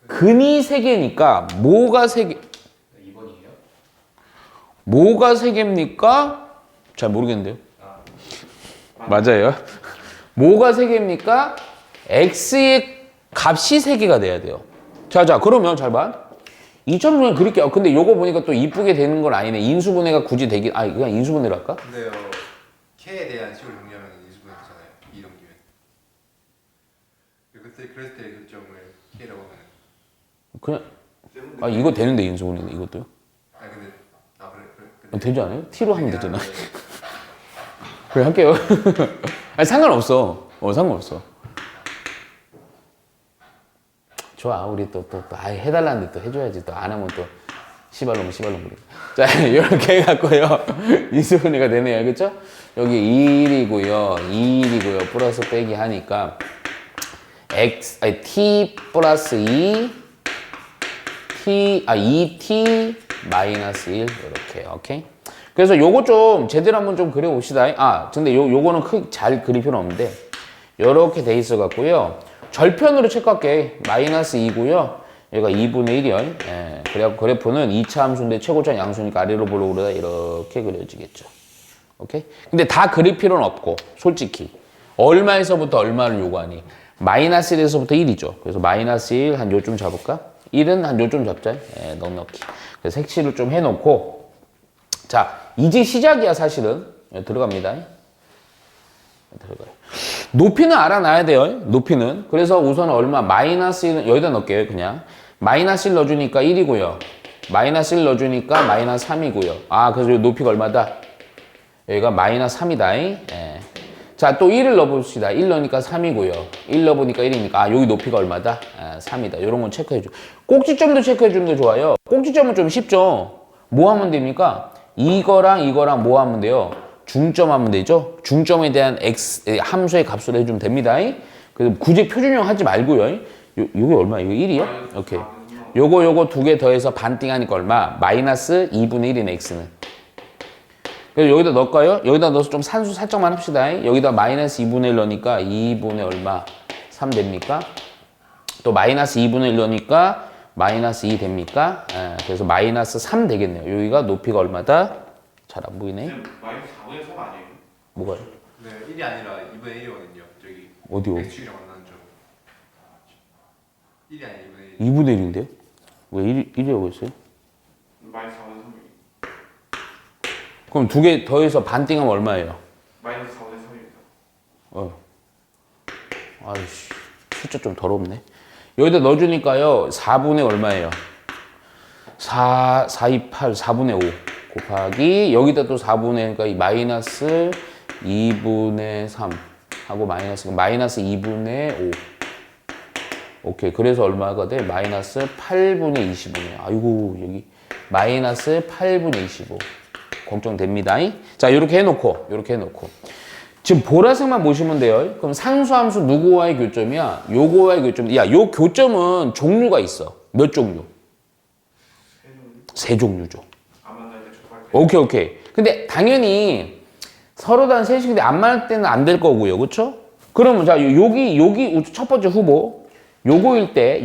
근이 3개니까 뭐가 3개? 2번이에요? 뭐가 3개입니까? 잘 모르겠는데요. 맞아요. 뭐가 3개입니까? x의 값이 3개가 돼야 돼요. 자, 그러면 잘 봐. 2점 중에 그릴게요. 근데 요거 보니까 또 이쁘게 되는 건 아니네. 인수분해가 굳이 되긴, 그냥 인수분해로 할까? 근데요, K에 대한 식을 정리하면 인수분해 되잖아요. 2 넘기면. 그랬을 때 교점을 K라고 하면. 그냥, 이거 되는데, 인수분해는 이것도요? 근데, 그래. 되지 않아요? T로 하면 되잖아. 그래, 할게요. 상관없어. 상관없어. 좋아, 우리 또 해달라는데 또 해줘야지. 또 안 하면 또 시발놈. 자, 이렇게 해갖고요. 인수분해가 되네요. 그쵸? 여기 2일이고요. 플러스 빼기 하니까 t 플러스 2t 마이너스 1 이렇게. 오케이? 그래서 요거 좀 제대로 한번 좀 그려봅시다. 근데 요거는 잘 그릴 필요는 없는데 요렇게 돼 있어 갖고요. 절편으로 체크할게. 마이너스 2고요. 얘가 2분의 1이요. 예. 그래갖고 그래프는 2차 함수인데 최고차 양수니까 아래로 보려고 그러다 이렇게 그려지겠죠. 오케이? 근데 다 그릴 필요는 없고, 솔직히. 얼마에서부터 얼마를 요구하니? 마이너스 1에서부터 1이죠. 그래서 마이너스 1 한 요쯤 잡을까? 1은 한 요쯤 잡자. 예, 넉넉히. 그래서 색칠을 좀 해놓고, 자, 이제 시작이야, 사실은. 예, 들어갑니다. 들어가요. 높이는 알아놔야 돼요. 높이는. 그래서 우선 얼마? 마이너스 1은 여기다 넣을게요. 그냥. 마이너스 1 넣어주니까 1이고요. 마이너스 1 넣어주니까 마이너스 3이고요. 그래서 높이가 얼마다? 여기가 마이너스 3이다. 예. 자, 자, 또 1을 넣어봅시다. 1 넣으니까 3이고요. 1 넣어보니까 1이니까 아, 여기 높이가 얼마다? 아, 3이다. 이런 건 체크해줘. 꼭지점도 체크해주는 게 좋아요. 꼭지점은 좀 쉽죠. 뭐 하면 됩니까? 이거랑 뭐 하면 돼요? 중점하면 되죠. 중점에 대한 함수의 값으로 해주면 됩니다. 그래서 굳이 표준형 하지 말고요. 요게 얼마? 이거 1이요? 오케이. 요거 두 개 더해서 반띵하니까 얼마? 마이너스 2분의 1이네, x는. 그래서 여기다 넣을까요? 여기다 넣어서 좀 산수 살짝만 합시다. 여기다 마이너스 2분의 1 넣으니까 2분의 얼마? 3 됩니까? 또 마이너스 2분의 1 넣으니까 마이너스 2 됩니까? 그래서 마이너스 3 되겠네요. 여기가 높이가 얼마다? 잘 안 보이네. 마이너스 4분의 3 아니에요? 뭐가요? 네, 1이 아니라 2분의 1이거든요. 저기 어디요? x축이랑 만나는 점. 1이 아니라 2분의 1. 2분의 1인데요? 왜 1이라고 했어요? 마이너스 4분의 3이. 그럼 두 개 더해서 반띵하면 얼마예요? 마이너스 4분의 3입니다. 아이씨, 숫자 좀 더럽네. 여기다 넣어주니까요, 4분의 얼마예요? 4, 2, 8, 4분의 5 곱하기, 여기다 또 4분의, 그러니까 이 마이너스 2분의 3 하고 마이너스 2분의 5. 오케이. 그래서 얼마가 돼? 마이너스 8분의 25네요. 아이고, 여기 마이너스 8분의 25. 걱정됩니다. 자, 이렇게 해놓고. 지금 보라색만 보시면 돼요. 그럼 상수함수 누구와의 교점이야? 요거와의 교점. 야, 요 교점은 종류가 있어. 몇 종류? 세 종류죠. 오케이. 근데 당연히 서로 다른 세식인데 안 맞을 때는 안 될 거고요. 그쵸? 그러면 자, 여기 첫 번째 후보. 요거일 때.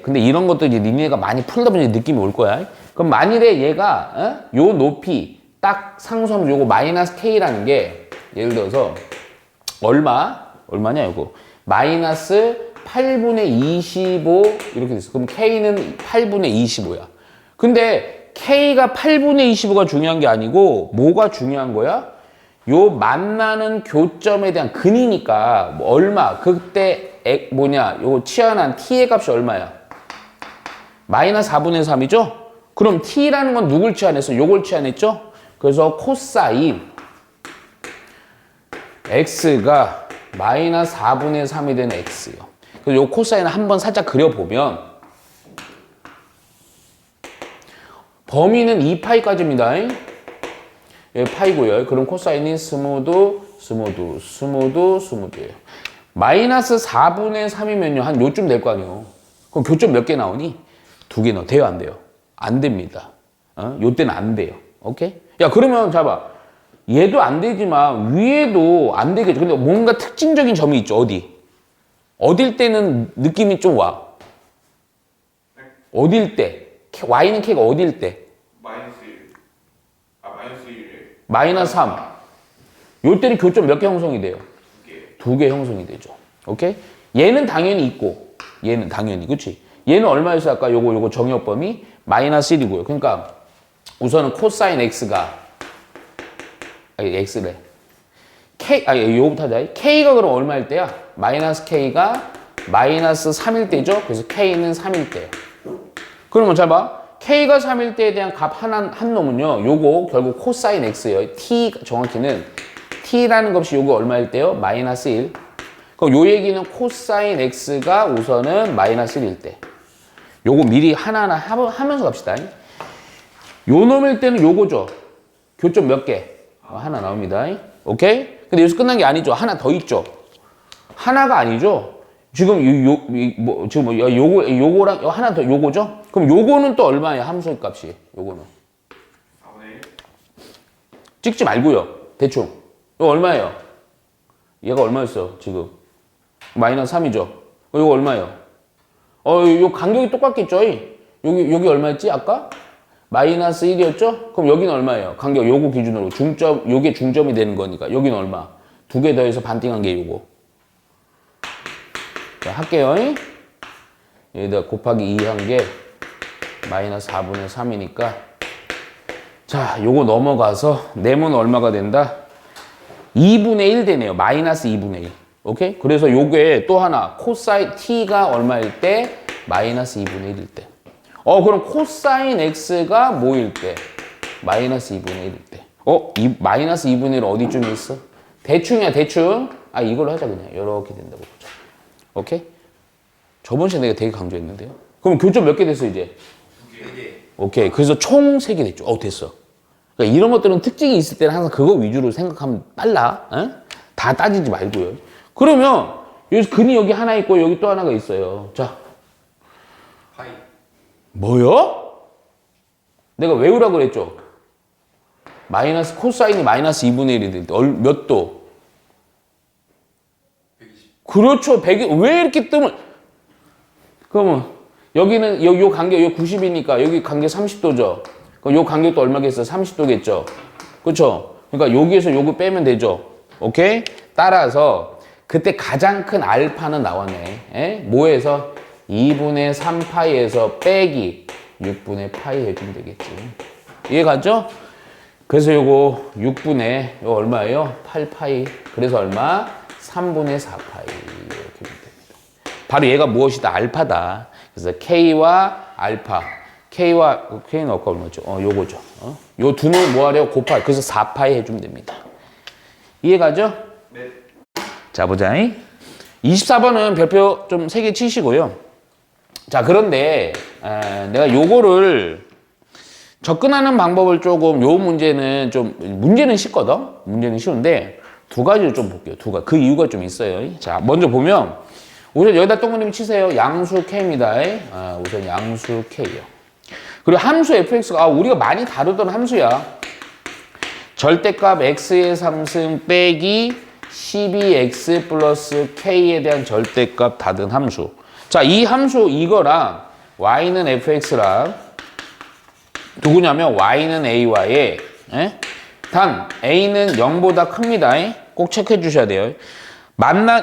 근데 이런 것도 이제 니네가 많이 풀다 보니 느낌이 올 거야. 그럼 만일에 얘가, 요 높이, 딱 상수함수 요거 마이너스 K라는 게, 예를 들어서, 얼마냐, 요거. 마이너스 8분의 25, 이렇게 됐어. 그럼 K는 8분의 25야. 근데 K가 8분의 25가 중요한 게 아니고, 뭐가 중요한 거야? 요 만나는 교점에 대한 근이니까, 뭐 얼마, 그때, 요거 치환한 T의 값이 얼마야? 마이너스 4분의 3이죠? 그럼 T라는 건 누굴 치환했어? 요걸 치환했죠? 그래서 코사인 X가 마이너스 4분의 3이 되는 X요. 그래서 요 코사인을 한번 살짝 그려보면 범위는 2파이까지입니다. 여기 파이고요. 그럼 코사인이 스무드예요. 마이너스 4분의 3이면요. 한 요쯤 될 거 아니에요. 그럼 교점 몇 개 나오니? 2개 넣어. 돼요, 안 돼요? 안 됩니다. 요때는 안 돼요. 오케이? 야, 그러면 잡아. 얘도 안 되지만 위에도 안 되겠죠. 근데 뭔가 특징적인 점이 있죠. 어딜 때는 느낌이 좀 와. 어딜 때? Y는 K가 어딜 때? 마이너스 1. 마이너스 1이래. 마이너스 3. 요 때는 교점 몇 개 형성이 돼요? 2개. 2개 형성이 되죠. 오케이? 얘는 당연히 있고, 얘는 당연히, 그치? 얘는 얼마였어? 아까 요거 정의역범위 마이너스 1이고요. 그러니까 우선은 코사인 X가, X래. 요거부터 하자. K가 그럼 얼마일 때야? 마이너스 K가 마이너스 3일 때죠? 그래서 K는 3일 때예요. 그러면 잘 봐. K가 3일 때에 대한 값 한 놈은요, 요거 결국 코사인 X예요. T, 정확히는 T라는 값이 요거 얼마일 때요? 마이너스 1. 그럼 요 얘기는 코사인 X가 우선은 마이너스 1일 때. 요거 미리 하나하나 하면서 갑시다. 요 놈일 때는 요거죠. 교점 몇 개? 하나 나옵니다. 오케이? 근데 여기서 끝난 게 아니죠. 하나 더 있죠. 하나가 아니죠. 지금 요거랑 하나 더 요거죠? 그럼 요거는 또 얼마예요? 함수의 값이. 요거는. 4분의 1. 찍지 말고요. 대충. 이거 얼마예요? 얘가 얼마였어, 지금? 마이너스 3이죠? 이거 얼마예요? 요 간격이 똑같겠죠? 여기 얼마였지, 아까? 마이너스 1이었죠? 그럼 여기는 얼마예요? 간격 요거 기준으로. 요게 중점이 되는 거니까. 여기는 얼마? 2개 더해서 반띵한 게 요거. 자, 할게요. 여기다 곱하기 2 한 게 마이너스 4분의 3이니까. 자, 요거 넘어가서 네모는 얼마가 된다? 2분의 1 되네요. 마이너스 2분의 1. 오케이? 그래서 요게 또 하나. 코사인 T가 얼마일 때? 마이너스 2분의 1일 때. 그럼 코사인 X가 뭐일 때? 마이너스 2분의 1일 때. 마이너스 2분의 1 어디쯤에 있어? 대충이야, 대충. 아, 이걸로 하자, 그냥. 이렇게 된다고 보자. 오케이? 저번 시간에 내가 되게 강조했는데요. 그럼 교점 몇 개 됐어, 이제? 2개. 오케이. 그래서 총 3개 됐죠. 됐어. 그러니까 이런 것들은 특징이 있을 때는 항상 그거 위주로 생각하면 빨라. 에? 다 따지지 말고요. 그러면 여기 근이 여기 하나 있고 여기 또 하나가 있어요. 자, 파이. 뭐요? 내가 외우라고 그랬죠? 마이너스 코사인이 마이너스 2분의 1이 될 때 몇 도? 120. 그렇죠. 100이 왜 이렇게 뜸을 그러면 여기는 요 간격 요 90이니까 여기 간격 30도죠. 그럼 요 간격도 얼마겠어? 30도겠죠. 그렇죠? 그러니까 여기에서 요거 빼면 되죠. 오케이? 따라서 그때 가장 큰 알파는 나왔네. 에? 뭐에서? 2분의 3파이에서 빼기 6분의 파이 해주면 되겠지. 이해가죠? 그래서 요거 6분의 요 얼마예요? 8파이. 그래서 얼마? 3분의 4파이. 이렇게 됩니다. 바로 얘가 무엇이다? 알파다. 그래서 K와 알파. K는 아까 얼마죠? 요거죠. 요 두는 뭐 하래요? 곱하. 그래서 4파이 해주면 됩니다. 이해가죠? 네. 자, 보자. 24번은 별표 좀 3개 치시고요. 자, 그런데 내가 요거를 접근하는 방법을 조금 요 문제는 좀 문제는 쉽거든. 문제는 쉬운데 두 가지를 좀 볼게요. 두 가지. 그 이유가 좀 있어요. 자, 먼저 보면 우선 여기다 동그라미 치세요. 양수 K입니다. 우선 양수 K요. 그리고 함수 fx가 우리가 많이 다루던 함수야. 절대값 x의 3승 빼기 12x 플러스 k에 대한 절대값 다른 함수. 자, 이 함수 이거랑 y는 fx랑 누구냐면 y는 ay의 단 a는 0보다 큽니다. 꼭 체크해 주셔야 돼요.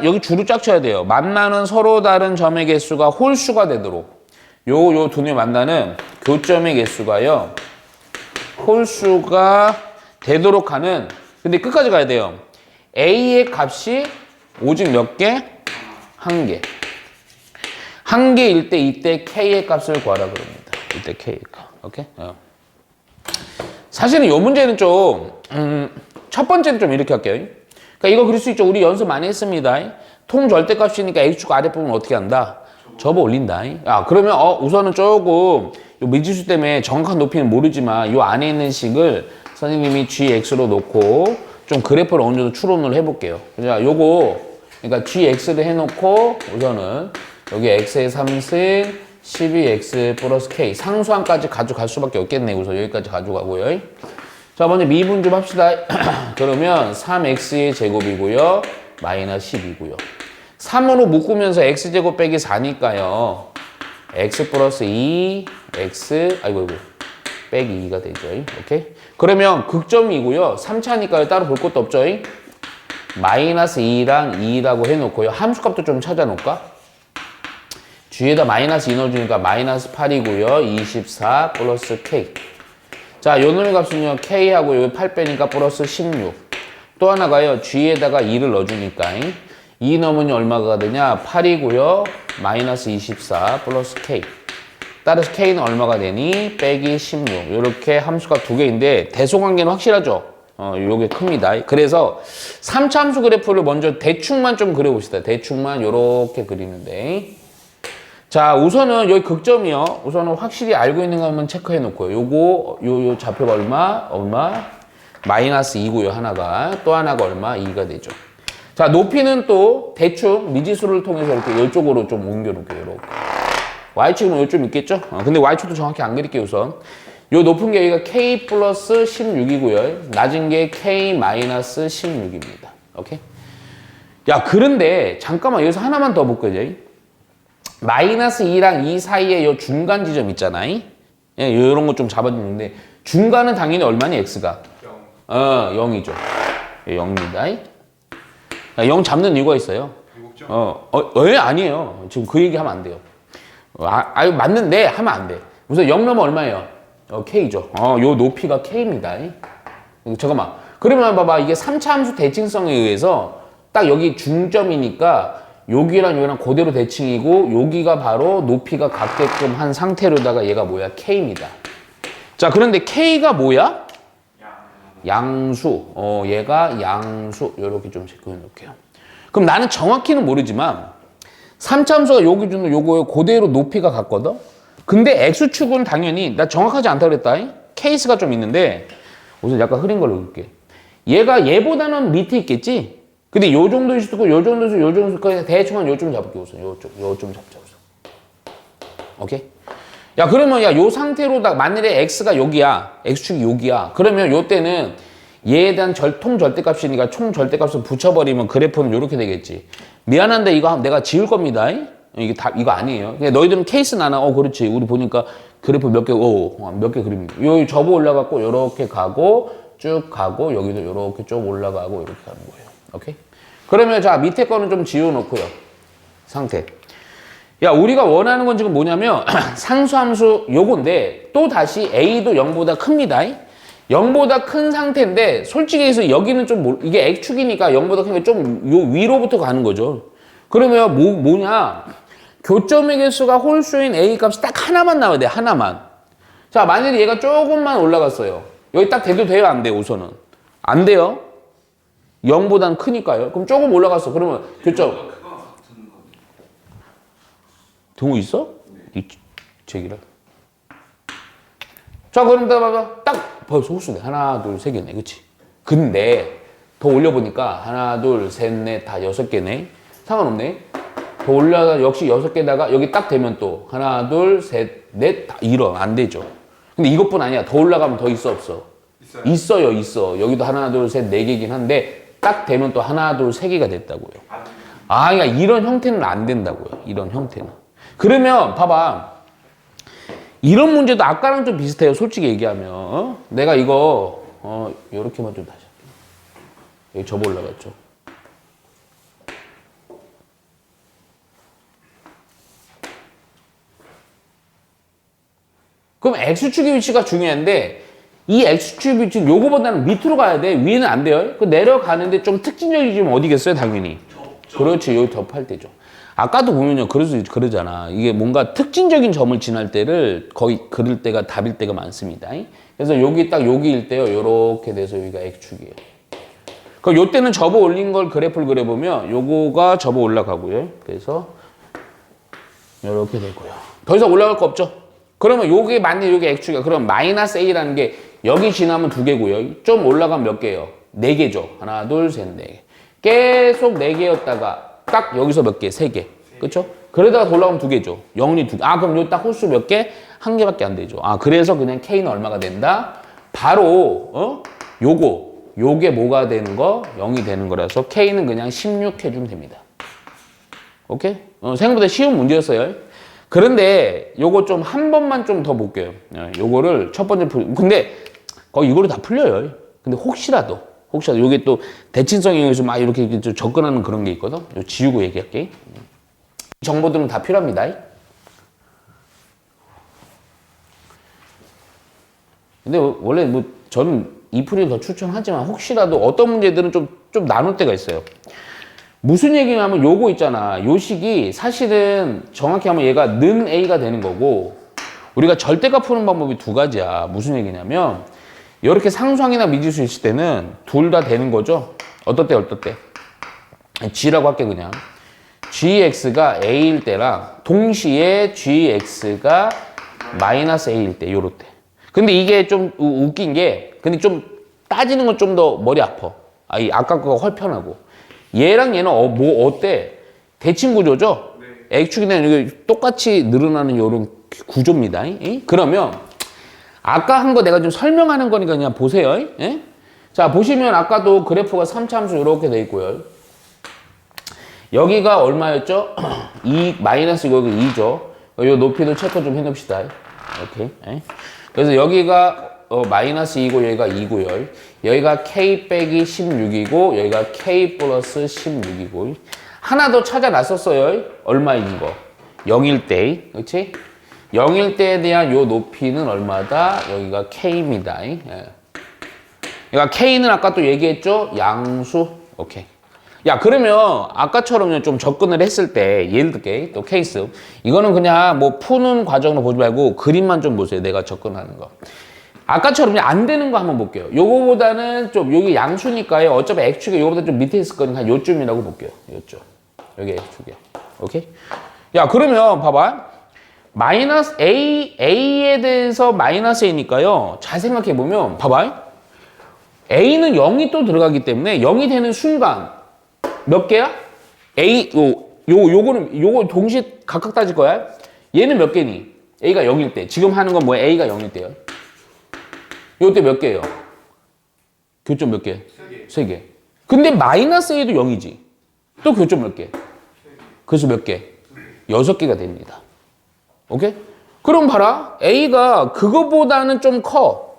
여기 줄을 쫙 쳐야 돼요. 만나는 서로 다른 점의 개수가 홀수가 되도록 요 두 놈이 만나는 교점의 개수가요 홀수가 되도록 하는, 근데 끝까지 가야 돼요. a의 값이 오직 몇 개? 한 개. 한 개일 때 이때 k의 값을 구하라 그럽니다. 이때 k의 값. 오케이? 사실은 이 문제는 좀 첫 번째는 좀 이렇게 할게요. 그러니까 이거 그릴 수 있죠. 우리 연습 많이 했습니다. 통절대값이니까 x축 아랫부분 어떻게 한다? 접어 올린다. 그러면 우선은 조금 요 미지수 때문에 정확한 높이는 모르지만 요 안에 있는 식을 선생님이 gx로 놓고 좀 그래프를 어느 정도 추론을 해볼게요. 자, 요거 그러니까 gx를 해놓고 우선은 여기 x의 3승 12x 플러스 k 상수항까지 가져갈 수밖에 없겠네. 우선 여기까지 가져가고요. 자, 먼저 미분 좀 합시다. 그러면 3x의 제곱이고요. 마이너스 10이고요. 3으로 묶으면서 x제곱 빼기 4니까요. x 플러스 2, x, 빼기 2가 되죠. 오케이? 그러면 극점이고요. 3차니까요. 따로 볼 것도 없죠. 마이너스 2랑 2라고 해놓고요. 함수값도 좀 찾아놓을까? G에다 마이너스 2 넣어주니까 마이너스 8이고요. 24 플러스 K. 자, 요 놈의 값은요. K하고 여기 8 빼니까 플러스 16. 또 하나가요. G에다가 2를 넣어주니까 2 넣으면 얼마가 되냐? 8이고요. 마이너스 24 플러스 K. 따라서 K는 얼마가 되니? 빼기 16. 요렇게 함수가 두 개인데 대소관계는 확실하죠? 요게 큽니다. 그래서 3차 함수 그래프를 먼저 대충만 좀 그려봅시다. 대충만 요렇게 그리는데. 자, 우선은 여기 극점이요. 우선은 확실히 알고 있는 것만 체크해 놓고요. 요거, 요 좌표가 얼마? 마이너스 2고요. 하나가. 또 하나가 얼마? 2가 되죠. 자, 높이는 또 대충 미지수를 통해서 이렇게 이쪽으로 좀 옮겨 놓을게요. 이렇게. y축은 요쯤 있겠죠? 근데 y축도 정확히 안 그릴게요, 우선. 요 높은 게 여기가 k 플러스 16이고요. 낮은 게 k 마이너스 16입니다. 오케이? 야, 그런데 잠깐만 여기서 하나만 더 볼게요. 마이너스 2랑 2 사이에 요 중간 지점 있잖아요. 예, 요런 거 좀 잡아주는데 중간은 당연히 얼마니 x가? 0. 0이죠. 0입니다. 0 잡는 이유가 있어요. 7점. 아니에요. 지금 그 얘기 하면 안 돼요. 맞는데 하면 안 돼. 우선 0 넘으면 얼마예요? k죠. 요 높이가 k입니다. 잠깐만. 그러면 봐봐. 이게 3차 함수 대칭성에 의해서 딱 여기 중점이니까 여기랑 여기랑 그대로 대칭이고 여기가 바로 높이가 같게끔 한 상태로다가 얘가 뭐야? k입니다. 자, 그런데 k가 뭐야? 양수. 얘가 양수. 요렇게 좀 체크해 놓을게요. 그럼 나는 정확히는 모르지만 3차함수가 요 기준으로 요거에 그대로 높이가 같거든? 근데 X축은 당연히 나 정확하지 않다고 그랬다. 케이스가 좀 있는데 우선 약간 흐린 걸로 그릴게. 얘가 얘보다는 밑에 있겠지? 근데 요 정도 있을 거고 요 정도 있을 요 정도 있을 거 대충 한 요쯤 잡을게 우선. 요쯤 잡자 우선. 오케이? 야 그러면 야 요 상태로 만일에 X가 여기야. X축이 여기야. 그러면 요 때는 얘에 대한 총 절대값이니까 총 절대값을 붙여버리면 그래프는 요렇게 되겠지. 미안한데 이거 내가 지울 겁니다. 이게 다 이거 아니에요. 그냥 너희들은 케이스 나나 그렇지. 우리 보니까 그래프 몇 개 그립니다. 요 접어 올라갔고 요렇게 가고 쭉 가고 여기도 요렇게 쭉 올라가고 이렇게 가는 거예요. 오케이? 그러면 자 밑에 거는 좀 지워놓고요. 상태. 야 우리가 원하는 건 지금 뭐냐면 상수함수 요건데 또 다시 A도 0보다 큽니다. 0보다 큰 상태인데 솔직히 해서 여기는 좀 이게 X축이니까 0보다 큰 게 좀 요 위로부터 가는 거죠. 그러면 뭐냐 교점의 개수가 홀수인 A 값이 딱 하나만 나와야 돼. 하나만. 자 만약에 얘가 조금만 올라갔어요. 여기 딱 돼도 돼요? 안 돼요? 우선은 안 돼요. 0보단 크니까요. 그럼 조금 올라갔어. 그러면 교점 등호 있어? 네. 제기라. 자 그럼 봐봐. 딱 벌써 홀수네. 하나 둘 세 개네. 그치? 근데 더 올려보니까 하나 둘 셋 넷 다 6개네. 상관없네. 더 올려서 역시 6개다가 여기 딱 되면 또 하나 둘 셋 넷 다 이런 안 되죠. 근데 이것뿐 아니야. 더 올라가면 더 있어 없어? 있어요. 있어. 여기도 하나 둘 셋 네 개긴 한데 딱 되면 또 하나 둘 세 개가 됐다고요. 그러니까 이런 형태는 안 된다고요. 이런 형태는. 그러면 봐봐. 이런 문제도 아까랑 좀 비슷해요. 솔직히 얘기하면. 내가 이거 요렇게만 좀 다시 할게요. 여기 접어 올라갔죠. 그럼 X축의 위치가 중요한데 이 X축의 위치는 요거보다는 밑으로 가야 돼. 위에는 안 돼요. 그 내려가는데 좀 특징적이지면 어디겠어요? 당연히. 그렇지. 여기 접할 때죠. 아까도 보면요. 그래서 그러잖아. 이게 뭔가 특징적인 점을 지날 때를 거의 그릴 때가 답일 때가 많습니다. 그래서 여기 딱 여기일 때요. 요렇게 돼서 여기가 X축이에요. 그럼 요 때는 접어 올린 걸 그래프를 그려보면 요거가 접어 올라가고요. 그래서 요렇게 되고요. 더 이상 올라갈 거 없죠? 그러면 요게 만약에 요게 X축이야. 그럼 마이너스 A라는 게 여기 지나면 2개고요. 좀 올라가면 몇 개예요? 4개죠. 하나, 둘, 셋, 4개. 계속 4개였다가 딱 여기서 몇 개? 3개. 그쵸? 그러다가 더 올라가면 2개죠. 영원히 2개. 그럼 요 딱 홀수 몇 개? 1개밖에 안 되죠. 그래서 그냥 K는 얼마가 된다? 바로 요게 뭐가 되는 거? 0이 되는 거라서 K는 그냥 16 해주면 됩니다. 오케이? 생각보다 쉬운 문제였어요. 그런데 요거 좀 한 번만 좀 더 볼게요. 요거를 첫 번째 근데 거의 이거로 다 풀려요. 근데 혹시라도 요게 또 대칭성에 의해서 막 이렇게 좀 접근하는 그런 게 있거든. 요 지우고 얘기할게. 이 정보들은 다 필요합니다. 근데 원래 뭐 저는 이 풀이를 더 추천하지만 혹시라도 어떤 문제들은 좀 나눌 때가 있어요. 무슨 얘기냐면 요거 있잖아. 요 식이 사실은 정확히 하면 얘가 는 A가 되는 거고 우리가 절대값 푸는 방법이 2가지야. 무슨 얘기냐면 이렇게 상수항이나 미지수 있을 때는 둘 다 되는 거죠. 어떨 때? G라고 할게 그냥. GX가 A일 때랑 동시에 GX가 마이너스 A일 때 요럴 때. 근데 이게 좀 웃긴 게 근데 좀 따지는 건 좀 더 머리 아파. 아까 거가 헐편하고. 얘랑 얘는 어때? 대칭 구조죠? 네. X축이나 똑같이 늘어나는 이런 구조입니다. 그러면 아까 한 거 내가 좀 설명하는 거니까 그냥 보세요. 자 보시면 아까도 그래프가 3차함수 이렇게 돼 있고요. 여기가 얼마였죠? 2 마이너스 이거 2죠. 이 높이도 체크 좀 해놓읍시다. 오케이. 그래서 여기가 마이너스 2고 여기가 2고요. 여기가 K 빼기 16이고 여기가 K 플러스 16이고 하나 더 찾아놨었어요. 얼마인 거? 0일 때. 그렇지? 0일 때에 대한 요 높이는 얼마다? 여기가 K입니다. 그러니까 K는 아까 또 얘기했죠? 양수. 오케이. 야 그러면 아까처럼 좀 접근을 했을 때 예를 들게 또 케이스 이거는 그냥 뭐 푸는 과정으로 보지 말고 그림만 좀 보세요. 내가 접근하는 거. 아까처럼 그냥 안 되는 거 한번 볼게요. 요거보다는 좀 여기 양수니까요. 어차피 X축이 요거보다 좀 밑에 있을 거니까 한 요쯤이라고 볼게요. 요쯤. 여기 X축이야. 오케이? 야, 그러면 봐봐. 마이너스 A에 대해서 마이너스 A니까요. 잘 생각해 보면 봐봐. A는 0이 또 들어가기 때문에 0이 되는 순간 몇 개야? 요거 동시에 각각 따질 거야. 얘는 몇 개니? A가 0일 때. 지금 하는 건 뭐야? A가 0일 때요. 요때 몇 개예요? 교점 몇 개? 3개. 근데 마이너스 A도 0이지. 또 교점 몇 개? 그래서 몇 개? 6개가 됩니다. 오케이? 그럼 봐라. A가 그거보다는 좀 커.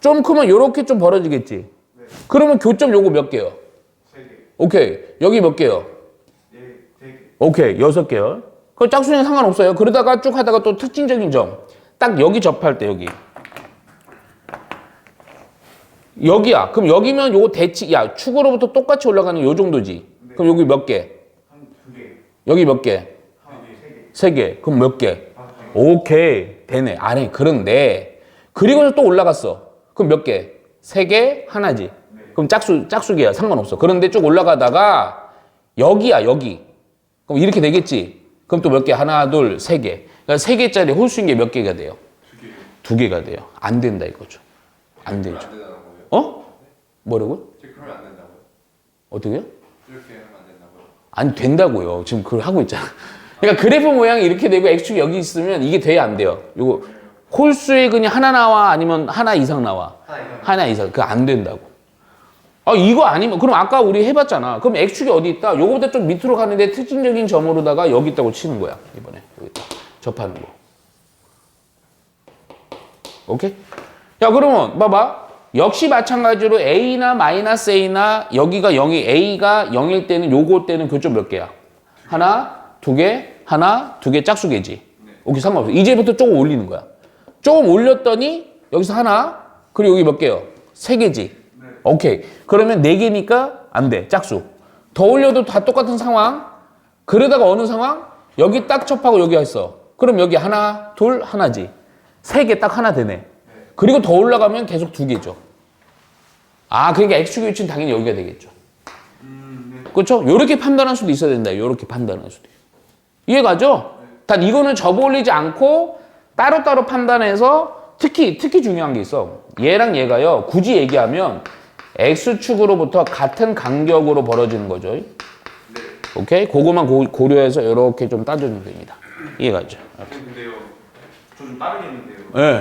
좀 크면 요렇게 좀 벌어지겠지. 네. 그러면 교점 요거 몇 개요? 3개. 오케이. 여기 몇 개요? 네, 3개. 오케이. 6개요. 그 짝수는 상관없어요. 그러다가 쭉 하다가 또 특징적인 점. 딱 여기 접할 때 여기. 여기야. 그럼 여기면 요거 야, 축으로부터 똑같이 올라가는 요 정도지. 네. 그럼 여기 몇 개? 한 2개. 여기 몇 개? 3개. 3개. 그럼 몇 개? 5개. 오케이. 되네. 아니, 그런데 그리고서 또 올라갔어. 그럼 몇 개? 3개? 하나지. 네. 그럼 짝수기야. 상관없어. 그런데 쭉 올라가다가 여기야, 여기. 그럼 이렇게 되겠지. 그럼 또 몇 개? 하나, 둘, 3개. 그러니까 3개짜리 홀수인 게 몇 개가 돼요? 2개. 2개가 돼요. 안 된다 이거죠. 안 되죠. 안 된다는 거예요? 어? 뭐라고요? 그러면 안 된다고요? 어떻게요? 이렇게 하면 안 된다고요? 아니 된다고요. 지금 그걸 하고 있잖아. 그러니까 그래프 모양이 이렇게 되고 X축이 여기 있으면 이게 돼야 안 돼요. 요거 홀수의 근이 하나 나와 아니면 하나 이상 나와? 하나 이상. 그거 안 된다고. 아 이거 아니면 그럼 아까 우리 해봤잖아. 그럼 X축이 어디 있다? 요거보다 좀 밑으로 가는데 특징적인 점으로다가 여기 있다고 치는 거야. 이번에 여기 있다. 접하는 거. 오케이? 야 그러면 봐봐. 역시 마찬가지로 A나 마이너스 A나 여기가 0이 A가 0일 때는 요거 때는 교점 몇 개야? 하나, 2개, 하나, 2개 짝수개지. 오케이 상관없어. 이제부터 조금 올리는 거야. 조금 올렸더니 여기서 하나, 그리고 여기 몇 개요? 3개지. 오케이. 그러면 4개니까 안 돼. 짝수. 더 올려도 다 똑같은 상황. 그러다가 어느 상황? 여기 딱 접하고 여기 했어. 그럼 여기 하나, 둘, 하나지. 3개 딱 하나 되네. 그리고 더 올라가면 계속 2개죠. 아, 그러니까 X축의 위치는 당연히 여기가 되겠죠. 그렇죠? 요렇게 판단할 수도 있어야 된다. 요렇게 판단할 수도 있어요. 이해가죠? 단 이거는 접어 올리지 않고 따로따로 판단해서 특히 중요한 게 있어. 얘랑 얘가요. 굳이 얘기하면 X축으로부터 같은 간격으로 벌어지는 거죠. 오케이? 그거만 고려해서 이렇게 좀 따져주면 됩니다. 이해가죠? 근데요, 저 좀 빠르겠는데요. 네.